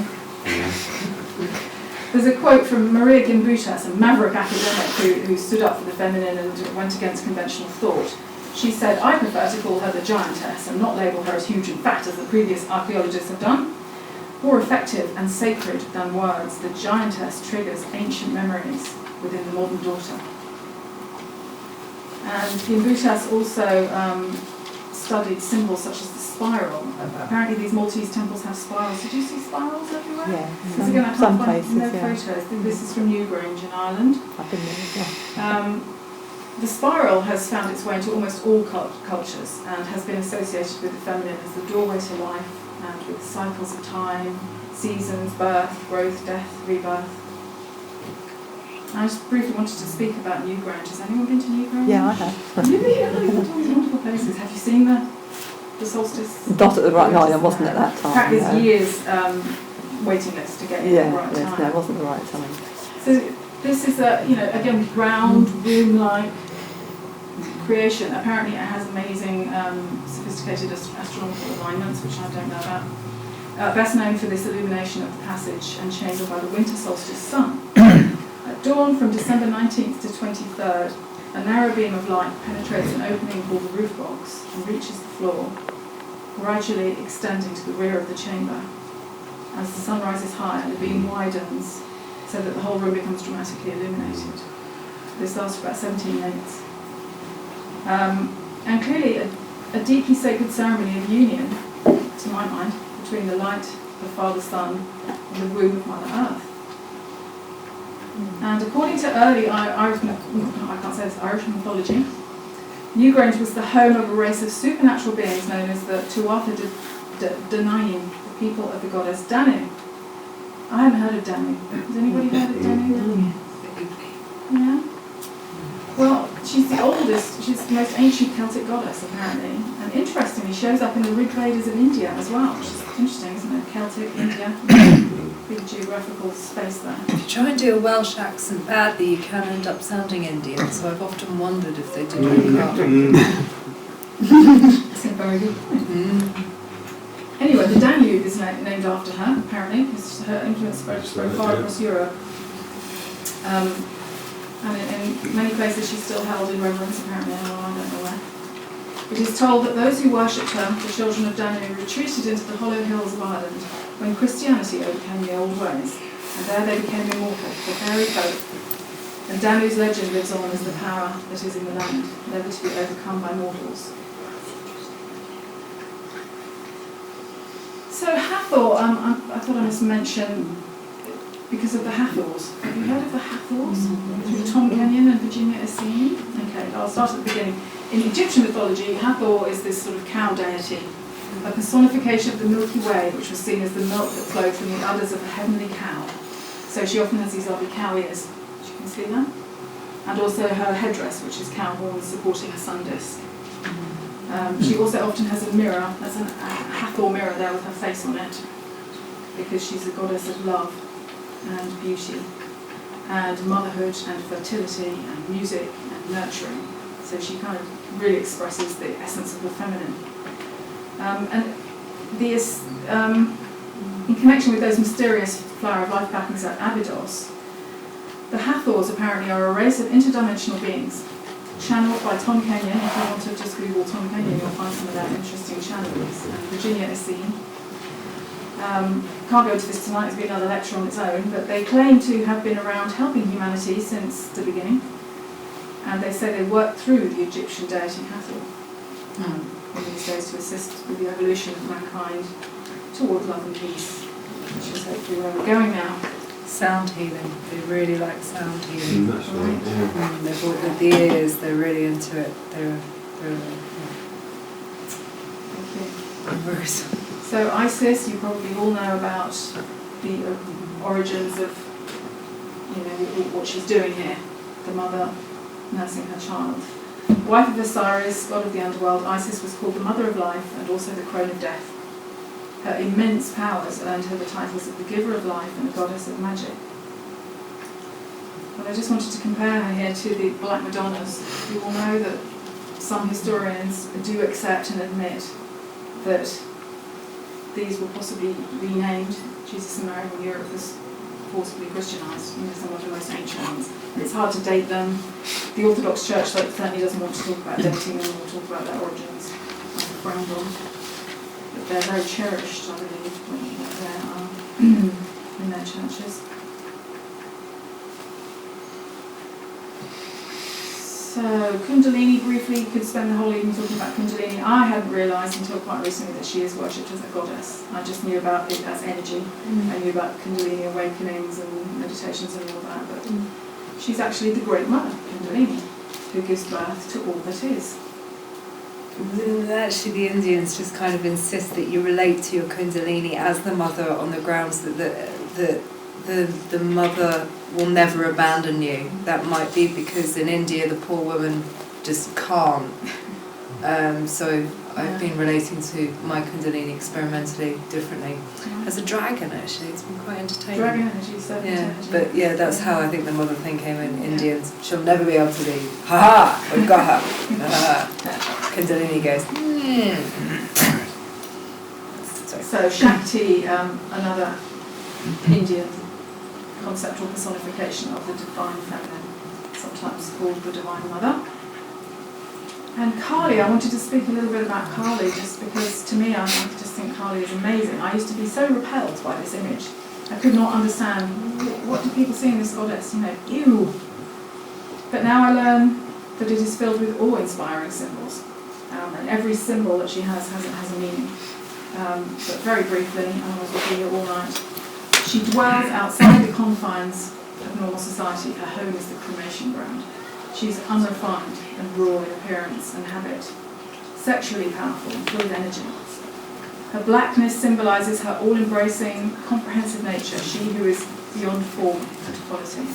There's a quote from Maria Gimbutas, a maverick academic who stood up for the feminine and went against conventional thought. She said, I prefer to call her the giantess and not label her as huge and fat as the previous archaeologists have done. More effective and sacred than words, the giantess triggers ancient memories within the modern daughter. And Gimbutas also studied symbols such as the spiral. Apparently these Maltese temples have spirals. Did you see spirals everywhere? Yeah, Because again, I can't some find places, no yeah. photos. This is from Newgrange in Ireland. I've been there as well. The spiral has found its way into almost all cultures and has been associated with the feminine as the doorway to life and with cycles of time, seasons, birth, growth, death, rebirth. I just briefly wanted to speak about Newgrange. Has anyone been to Newgrange? Yeah, I have. Really? Oh, you've been to all these wonderful places. Have you seen the solstice? Not at the right time, I wasn't at that time. In fact, there's no. years waiting list to get in at the right time. No, it wasn't the right time. So this is a, again, round, room-like creation. Apparently it has amazing sophisticated astronomical alignments, which I don't know about. Best known for this illumination of the passage and chamber by the winter solstice sun. At dawn from December 19th to 23rd, a narrow beam of light penetrates an opening called the roof box and reaches the floor, gradually extending to the rear of the chamber. As the sun rises higher, the beam widens so that the whole room becomes dramatically illuminated. This lasts for about 17 minutes. And clearly a deeply sacred ceremony of union, to my mind, between the light of Father Sun and the womb of Mother Earth. And according to early Irish mythology, Newgrange was the home of a race of supernatural beings known as the Tuatha De Danann, the people of the goddess Danu. I haven't heard of Danu. Has anybody heard of Danu? Yeah? Well, she's the oldest, she's the most ancient Celtic goddess, apparently. And interestingly, shows up in the Rig Vedas of India as well, which is interesting, isn't it? Celtic, India, big geographical space there. If you try and do a Welsh accent badly, you can end up sounding Indian, so I've often wondered if they did look up. That's a very good point. Anyway, the Danube is named after her, apparently, because her influence spread far across Europe. And in many places she's still held in reverence, apparently, I don't know where. It is told that those who worshipped her, the children of Danu, retreated into the hollow hills of Ireland when Christianity overcame the old ways, and there they became immortal, for fairy folk. And Danu's legend lives on as the power that is in the land, never to be overcome by mortals. So Hathor, I thought I must mention, because of the Hathors. Have you heard of the Hathors? Through Tom Kenyon and Virginia Essene? Okay, I'll start at the beginning. In Egyptian mythology, Hathor is this sort of cow deity, a personification of the Milky Way, which was seen as the milk that flowed from the udders of a heavenly cow. So she often has these lovely cow ears, as you can see there. And also her headdress, which is cow horns supporting a sun disk. She also often has a mirror, there's a Hathor mirror there with her face on it, because she's a goddess of love and beauty, and motherhood, and fertility, and music, and nurturing. So she kind of really expresses the essence of the feminine. And in connection with those mysterious flower of life patterns at Abydos, the Hathors apparently are a race of interdimensional beings, channeled by Tom Kenyon. If you want to just Google Tom Kenyon, you'll find some of that interesting channelings. Virginia is seen. Can't go into this tonight, it's been another lecture on its own, but they claim to have been around helping humanity since the beginning, and they say they worked through the Egyptian deity Hathor in these days to assist with the evolution of mankind toward love and peace, which is hopefully where we're going now. Sound healing. They really like sound healing. That's right, yeah. They've all with the ears. They're really into it. They're Thank you. So Isis, you probably all know about the origins of, what she's doing here. The mother nursing her child. Wife of Osiris, god of the underworld, Isis was called the mother of life and also the crone of death. Her immense powers earned her the titles of the giver of life and the goddess of magic. But I just wanted to compare her here to the Black Madonnas. You will know that some historians do accept and admit that these were possibly renamed. Jesus and Mary when Europe was forcibly Christianised, some of the most ancient ones. And it's hard to date them. The Orthodox Church certainly doesn't want to talk about dating them or talk about their origins. That's frowned on. But they're very cherished, I believe, when they are in their churches. So, Kundalini, briefly, could spend the whole evening talking about Kundalini. I hadn't realised until quite recently that she is worshipped as a goddess. I just knew about it as energy. I knew about Kundalini awakenings and meditations and all that, but she's actually the great mother, Kundalini, who gives birth to all that is. Actually, the Indians just kind of insist that you relate to your Kundalini as the mother on the grounds that the mother will never abandon you. That might be because in India the poor woman just can't. So I've been relating to my Kundalini experimentally differently. As a dragon, actually, it's been quite entertaining. Dragon energy, yeah, but yeah, that's how I think the mother thing came in. Indians, she'll never be able to leave. Ha ha! We've got her. Kundalini goes. So Shakti, another Indian conceptual personification of the divine feminine, sometimes called the Divine Mother. And Kali, I wanted to speak a little bit about Kali just because to me I just think Kali is amazing. I used to be so repelled by this image. I could not understand, what do people see in this goddess? Ew. But now I learn that it is filled with awe-inspiring symbols. And every symbol that she has a meaning. But very briefly, otherwise we'll be here all night. She dwells outside the confines of normal society. Her home is the cremation ground. She's unrefined and raw in appearance and habit, sexually powerful and full of energy. Her blackness symbolises her all-embracing, comprehensive nature, she who is beyond form and quality.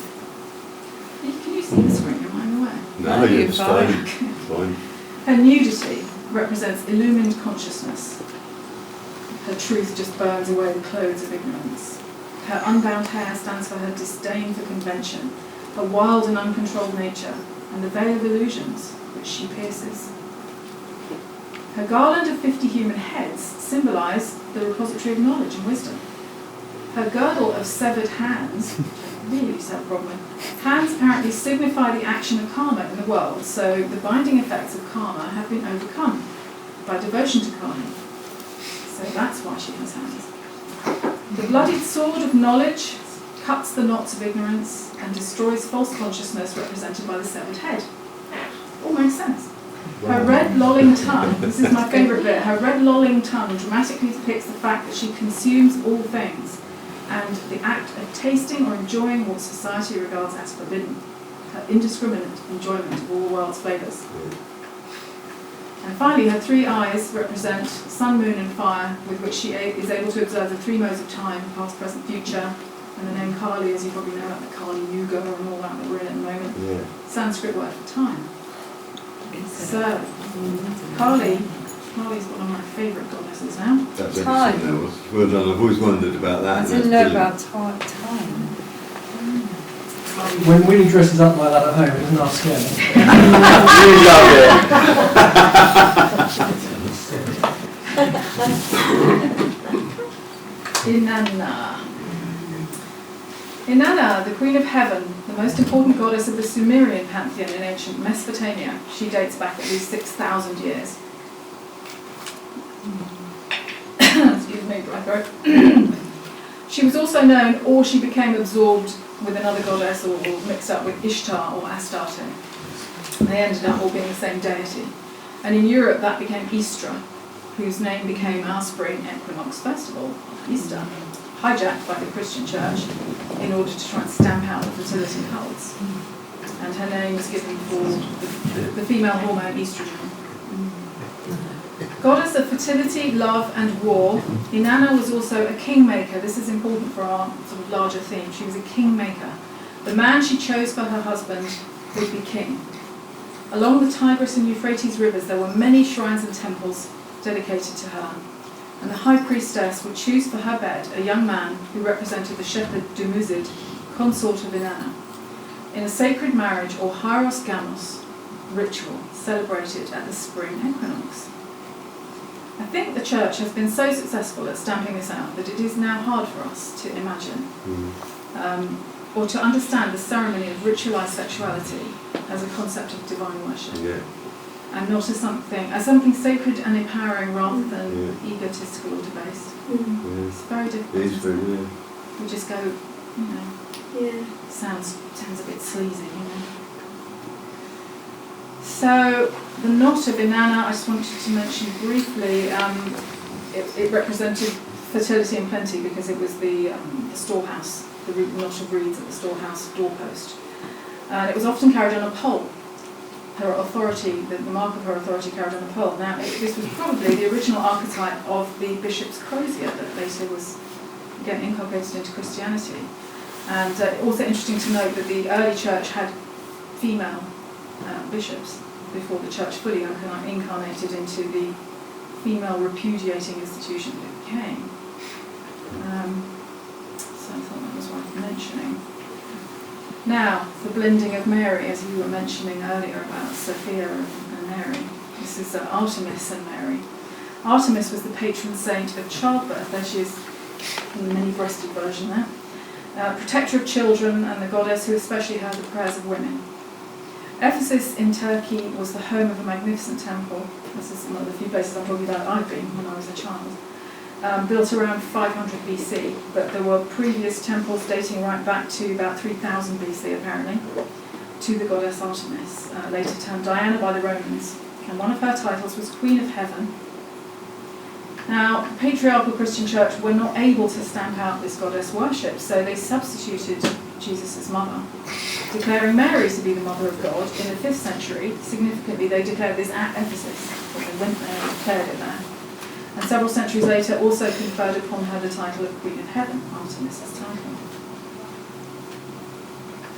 Can you see the screen? Am I in the way? No, you're fine. Her nudity represents illumined consciousness. Her truth just burns away the clothes of ignorance. Her unbound hair stands for her disdain for convention, her wild and uncontrolled nature, and the veil of illusions which she pierces. Her garland of 50 human heads symbolise the repository of knowledge and wisdom. Her girdle of severed hands, really used to have a problem with. Hands apparently signify the action of karma in the world, so the binding effects of karma have been overcome by devotion to Kali. So that's why she has hands. The bloodied sword of knowledge cuts the knots of ignorance and destroys false consciousness represented by the severed head. All makes sense. Her red lolling tongue, this is my favourite bit, her red lolling tongue dramatically depicts the fact that she consumes all things and the act of tasting or enjoying what society regards as forbidden. Her indiscriminate enjoyment of all the world's flavours. And finally, her three eyes represent sun, moon and fire, with which she is able to observe the three modes of time, past, present, future. And the name Kali, as you probably know, like the Kali Yuga and all that we're in at the moment. Yeah. Sanskrit word for time. So, Kali's one of my favourite goddesses now. That's Time. interesting, that was. Well done, I've always wondered about that. I didn't know about time. When Winnie dresses up like that at home, it's not scary. You love it. Inanna, the Queen of Heaven, the most important goddess of the Sumerian pantheon in ancient Mesopotamia. She dates back at least 6,000 years. Excuse me, dry throat. She was also known, or she became absorbed with another goddess, or mixed up with Ishtar or Astarte. And they ended up all being the same deity. And in Europe, that became Istra, whose name became our spring equinox festival, Easter, hijacked by the Christian Church in order to try and stamp out the fertility cults. And her name was given for the female hormone estrogen. Goddess of fertility, love and war, Inanna was also a kingmaker. This is important for our sort of larger theme. She was a kingmaker. The man she chose for her husband would be king. Along the Tigris and Euphrates rivers there were many shrines and temples dedicated to her. And the high priestess would choose for her bed a young man who represented the shepherd Dumuzid, consort of Inanna, in a sacred marriage or hieros gamos ritual celebrated at the spring equinox. I think the Church has been so successful at stamping this out that it is now hard for us to imagine or to understand the ceremony of ritualised sexuality as a concept of divine worship. Yeah. And not as something sacred and empowering rather than egotistical or debased. Yeah. It's very difficult. It is very, yeah. We just go, you know, sounds a bit sleazy, you know. So the knot of Inanna, I just wanted to mention briefly, it represented fertility and plenty because it was the storehouse, the knot of reeds at the storehouse doorpost. And it was often carried on a pole. Her authority, the mark of her authority carried on a pole. Now, this was probably the original archetype of the bishop's crozier that later was, again, inculcated into Christianity. And also interesting to note that the early church had female bishops before the church fully incarnated into the female repudiating institution that it became. So I thought that was worth mentioning. Now, the blending of Mary, as you were mentioning earlier about Sophia and Mary. This is Artemis and Mary. Artemis was the patron saint of childbirth. There she is in the many-breasted version there. Protector of children and the goddess who especially heard the prayers of women. Ephesus in Turkey was the home of a magnificent temple. This is one of the few places I'm talking about I've been when I was a child. Built around 500 BC, but there were previous temples dating right back to about 3000 BC apparently, to the goddess Artemis, later termed Diana by the Romans, and one of her titles was Queen of Heaven. Now, the patriarchal Christian Church were not able to stamp out this goddess worship, so they substituted Jesus' mother, declaring Mary to be the mother of God in the 5th century. Significantly, they declared this at Ephesus, but they went there and declared it there. And several centuries later also conferred upon her the title of Queen of Heaven, Artemis' title.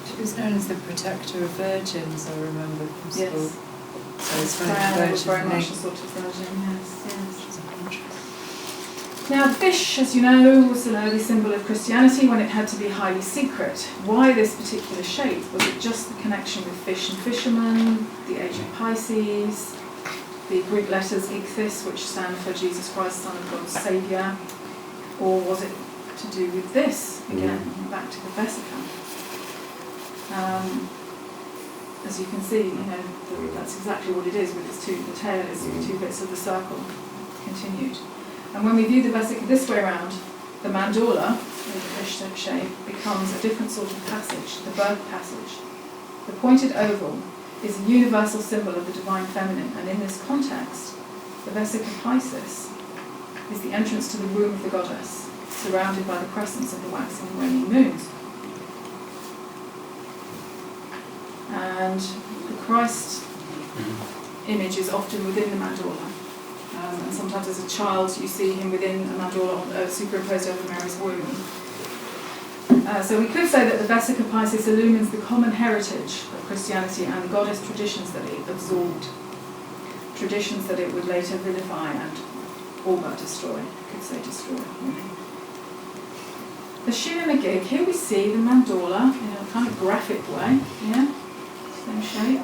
She was known as the protector of virgins, I remember from school. Yes. So it's Diana was very much a sort of virgin, yes. Now the fish, as you know, was an early symbol of Christianity when it had to be highly secret. Why this particular shape? Was it just the connection with fish and fishermen, the age of Pisces, the Greek letters ichthys, which stand for Jesus Christ, Son of God, Saviour, or was it to do with this? Again, back to the vesica. As you can see, you know, that's exactly what it is with its the tail is the two bits of the circle continued. And when we view the vesica this way around, the mandorla, with the fish shape, becomes a different sort of passage, the birth passage. The pointed oval is a universal symbol of the divine feminine, and in this context, the vesica Pisces is the entrance to the womb of the goddess, surrounded by the crescents of the waxing and waning moons. And the Christ image is often within the mandorla. And sometimes as a child you see him within a mandorla superimposed over Mary's womb. So we could say that the vesica Pisces illumines the common heritage of Christianity and the goddess traditions that it absorbed. Traditions that it would later vilify and all but destroy. I could say destroy. The Shilling-a-gig, here we see the mandorla in a kind of graphic way, yeah, same shape.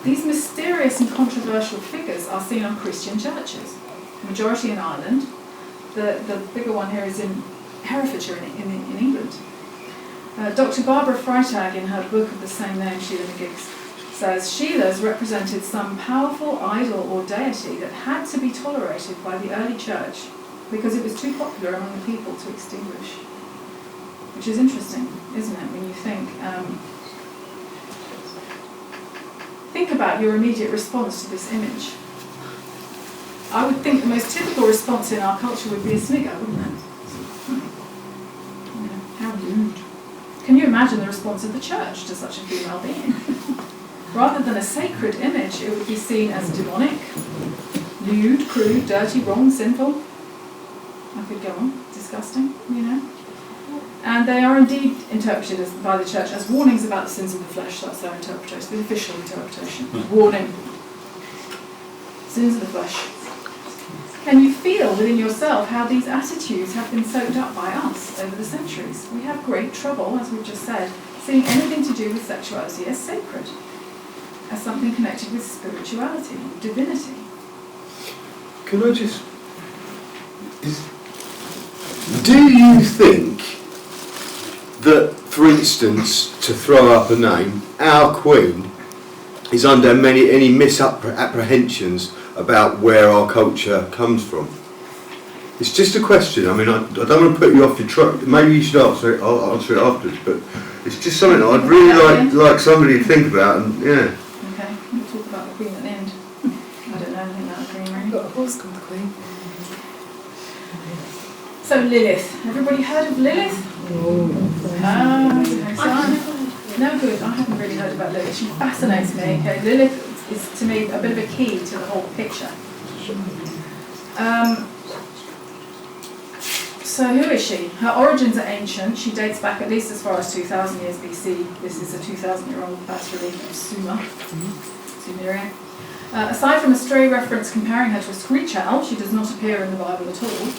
These mysterious and controversial figures are seen on Christian churches, the majority in Ireland. The bigger one here is in Herefordshire in England. Dr. Barbara Freitag, in her book of the same name, Sheila-na-gigs, says Sheila's represented some powerful idol or deity that had to be tolerated by the early church because it was too popular among the people to extinguish. Which is interesting, isn't it, when you think about your immediate response to this image. I would think the most typical response in our culture would be a snigger, wouldn't it? How rude. Can you imagine the response of the church to such a female being? Rather than a sacred image, it would be seen as demonic, lewd, crude, dirty, wrong, sinful. I could go on, disgusting, And they are indeed interpreted by the church as warnings about the sins of the flesh. That's their interpretation, the official interpretation. Warning. Sins of the flesh. Can you feel within yourself how these attitudes have been soaked up by us over the centuries? We have great trouble, as we've just said, seeing anything to do with sexuality as sacred, as something connected with spirituality, divinity. Can I just... Do you think that, for instance, to throw up a name, our Queen is under any misapprehensions about where our culture comes from? It's just a question. I mean, I don't want to put you off your track. Maybe you should answer it. I'll answer it afterwards. But it's just something that I'd really like somebody to think about. And yeah. Okay, we'll talk about the Queen at the end. I don't know anything about the Queen, really. I've got a horse called the Queen. So Lilith. Everybody heard of Lilith? No good. I haven't really heard about Lilith. She fascinates me. Okay, Lilith is to me a bit of a key to the whole picture. So who is she? Her origins are ancient. She dates back at least as far as 2000 years BC. This is a 2,000-year-old bas relief of Sumeria. Aside from a stray reference comparing her to a screech owl, she does not appear in the Bible at all.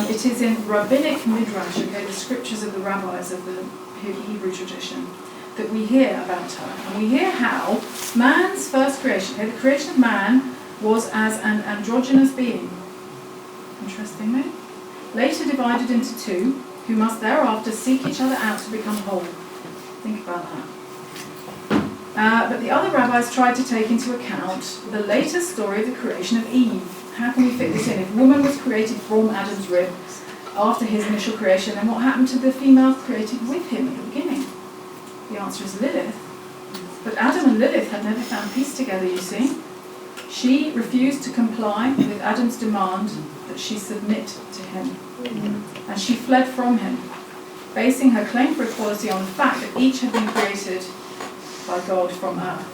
It is in rabbinic midrash, okay, the scriptures of the rabbis of the Hebrew tradition, that we hear about her. And we hear how man's first creation, okay, the creation of man, was as an androgynous being. Interestingly. Later divided into two, who must thereafter seek each other out to become whole. Think about that. But the other rabbis tried to take into account the later story of the creation of Eve. How can we fit this in? If woman was created from Adam's rib after his initial creation, then what happened to the female created with him at the beginning? The answer is Lilith. But Adam and Lilith had never found peace together, you see. She refused to comply with Adam's demand that she submit to him. And she fled from him, basing her claim for equality on the fact that each had been created by God from earth.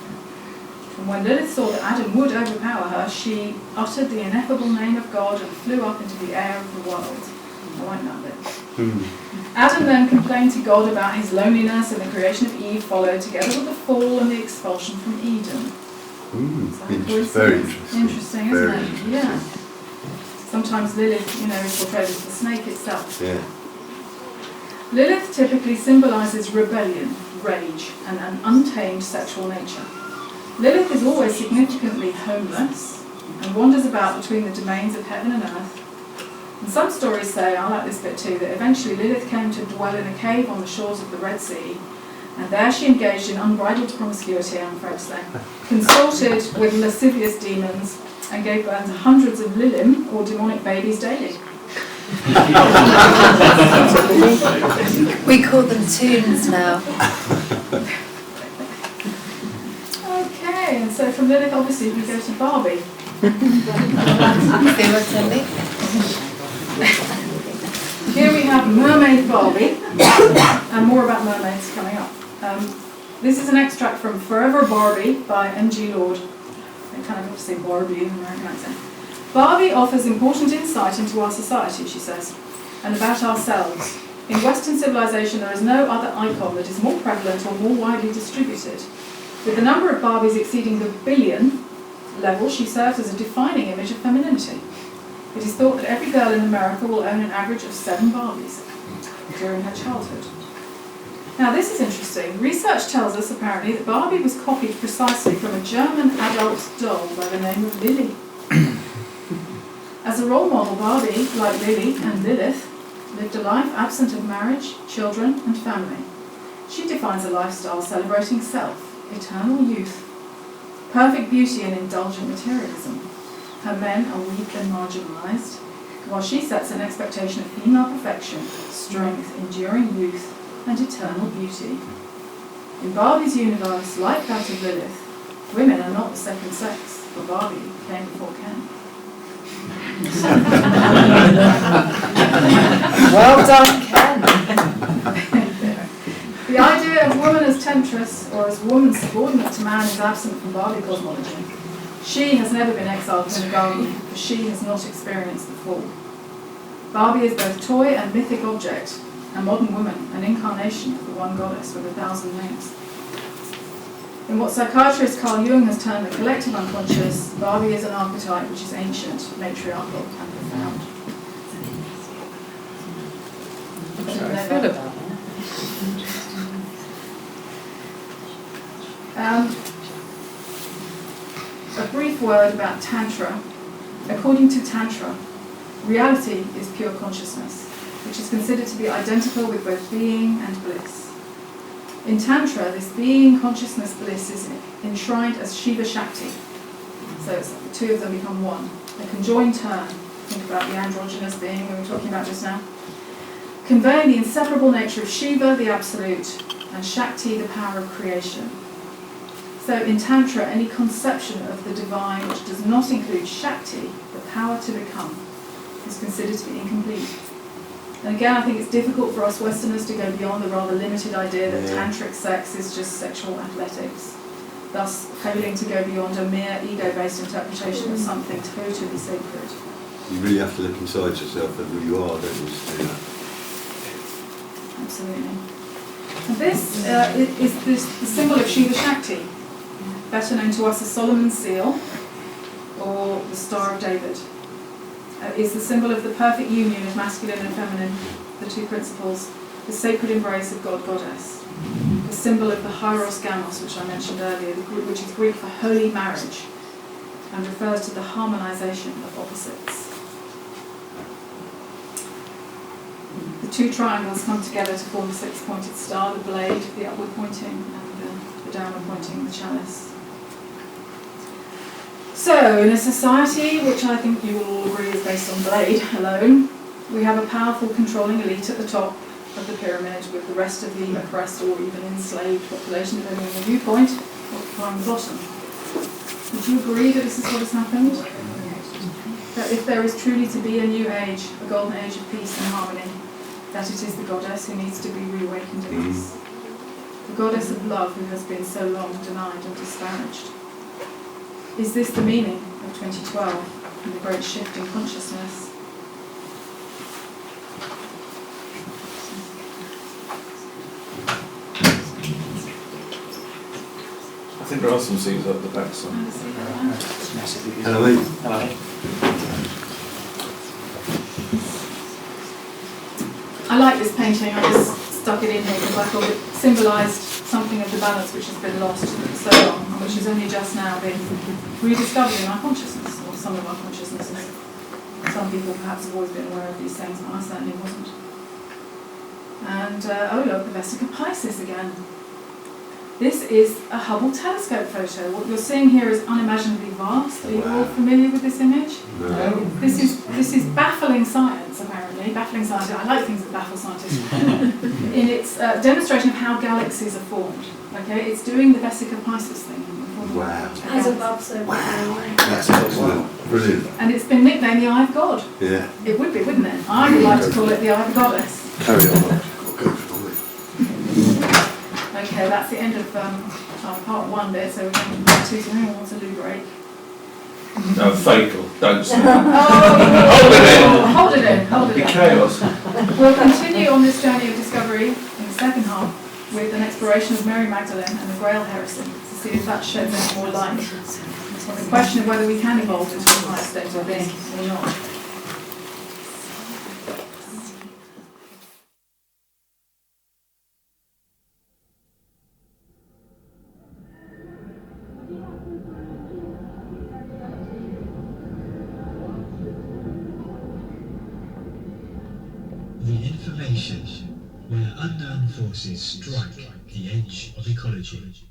And when Lilith saw that Adam would overpower her, she uttered the ineffable name of God and flew up into the air of the world. I like that bit. Adam then complained to God about his loneliness, and the creation of Eve followed, together with the fall and the expulsion from Eden. Very interesting. Interesting, isn't it? Yeah. Sometimes Lilith, is portrayed as the snake itself. Yeah. Lilith typically symbolises rebellion, rage, and an untamed sexual nature. Lilith is always significantly homeless and wanders about between the domains of heaven and earth. And some stories say, I like this bit too, that eventually Lilith came to dwell in a cave on the shores of the Red Sea, and there she engaged in unbridled promiscuity, I'm afraid to say, consulted with lascivious demons, and gave birth to hundreds of lilim, or demonic babies, daily. We call them tunes now. Okay, and so from Lilith, obviously, we go to Barbie. Here we have Mermaid Barbie, and more about mermaids coming up. This is an extract from Forever Barbie by M.G. Lord. I kind of have to say Barbie in an American accent. Barbie offers important insight into our society, she says, and about ourselves. In Western civilization, there is no other icon that is more prevalent or more widely distributed. With the number of Barbies exceeding the billion level, she serves as a defining image of femininity. It is thought that every girl in America will own an average of 7 Barbies during her childhood. Now this is interesting. Research tells us apparently that Barbie was copied precisely from a German adult doll by the name of Lily. As a role model, Barbie, like Lily and Lilith, lived a life absent of marriage, children and family. She defines a lifestyle celebrating self, eternal youth, perfect beauty and indulgent materialism. Her men are weak and marginalised, while she sets an expectation of female perfection, strength, enduring youth and eternal beauty. In Barbie's universe, like that of Lilith, women are not the second sex, for Barbie came before Ken. Well done, Ken. The idea of woman as temptress or as woman subordinate to man is absent from Barbie cosmology. She has never been exiled from the garden, for she has not experienced the fall. Barbie is both toy and mythic object, a modern woman, an incarnation of the one goddess with 1,000 names. In what psychiatrist Carl Jung has termed the collective unconscious, Barbie is an archetype which is ancient, matriarchal and profound. How do I feel about A brief word about Tantra. According to Tantra, reality is pure consciousness, which is considered to be identical with both being and bliss. In Tantra, this being consciousness bliss is enshrined as Shiva Shakti. So the two of them become one. A conjoined term. Think about the androgynous being we were talking about just now. Conveying the inseparable nature of Shiva, the absolute, and Shakti, the power of creation. So in Tantra, any conception of the divine which does not include Shakti, the power to become, is considered to be incomplete. And again, I think it's difficult for us Westerners to go beyond the rather limited idea that tantric sex is just sexual athletics, thus failing to go beyond a mere ego-based interpretation of something totally sacred. You really have to look inside yourself at who you are, don't you, to do that? Absolutely. And this is the symbol of Shiva Shakti, better known to us as Solomon's seal, or the Star of David. Is the symbol of the perfect union of masculine and feminine, the two principles, the sacred embrace of God-Goddess, the symbol of the Hieros Gamos, which I mentioned earlier, which is Greek for holy marriage, and refers to the harmonization of opposites. The two triangles come together to form the six-pointed star, the blade, the upward pointing, and the downward pointing, the chalice. So, in a society which I think you will all agree is based on blade alone, we have a powerful controlling elite at the top of the pyramid, with the rest of the oppressed or even enslaved population, depending on the viewpoint, occupying the bottom. Would you agree that this is what has happened? That if there is truly to be a new age, a golden age of peace and harmony, that it is the goddess who needs to be reawakened in us. The goddess of love who has been so long denied and disparaged. Is this the meaning of 2012 and the great shift in consciousness? I think there are some seats up the back side. Hello. Hello. I like this painting. I just stuck it in here because I thought it symbolised something of the balance which has been lost so long, and which has only just now been rediscovered in our consciousness, or some of our consciousnesses. Some people perhaps have always been aware of these things, but I certainly wasn't. And, oh look, the Vesica Piscis again. This is a Hubble telescope photo. What you're seeing here is unimaginably vast. Are you all familiar with this image? No. This is baffling science, apparently. Baffling science. I like things that baffle scientists. In its demonstration of how galaxies are formed. Okay, it's doing the Vesica Piscis thing. Wow. As above, so below. Wow. That's excellent. Brilliant. And it's been nicknamed the Eye of God. Yeah. It would be, wouldn't it? I would like to call it the Eye of Goddess. Carry on. Go for it. Okay, that's the end of part one bit, so we're going to part two. So anyone wants a loo break? No, fatal. Don't say Oh, hold it in. Hold it Be in. chaos. We'll continue on this journey of discovery in the second half with an exploration of Mary Magdalene and the Grail Heresy to see if that sheds any more light on the question of whether we can evolve into a higher state of being or not. The information where unknown forces strike the edge of ecology.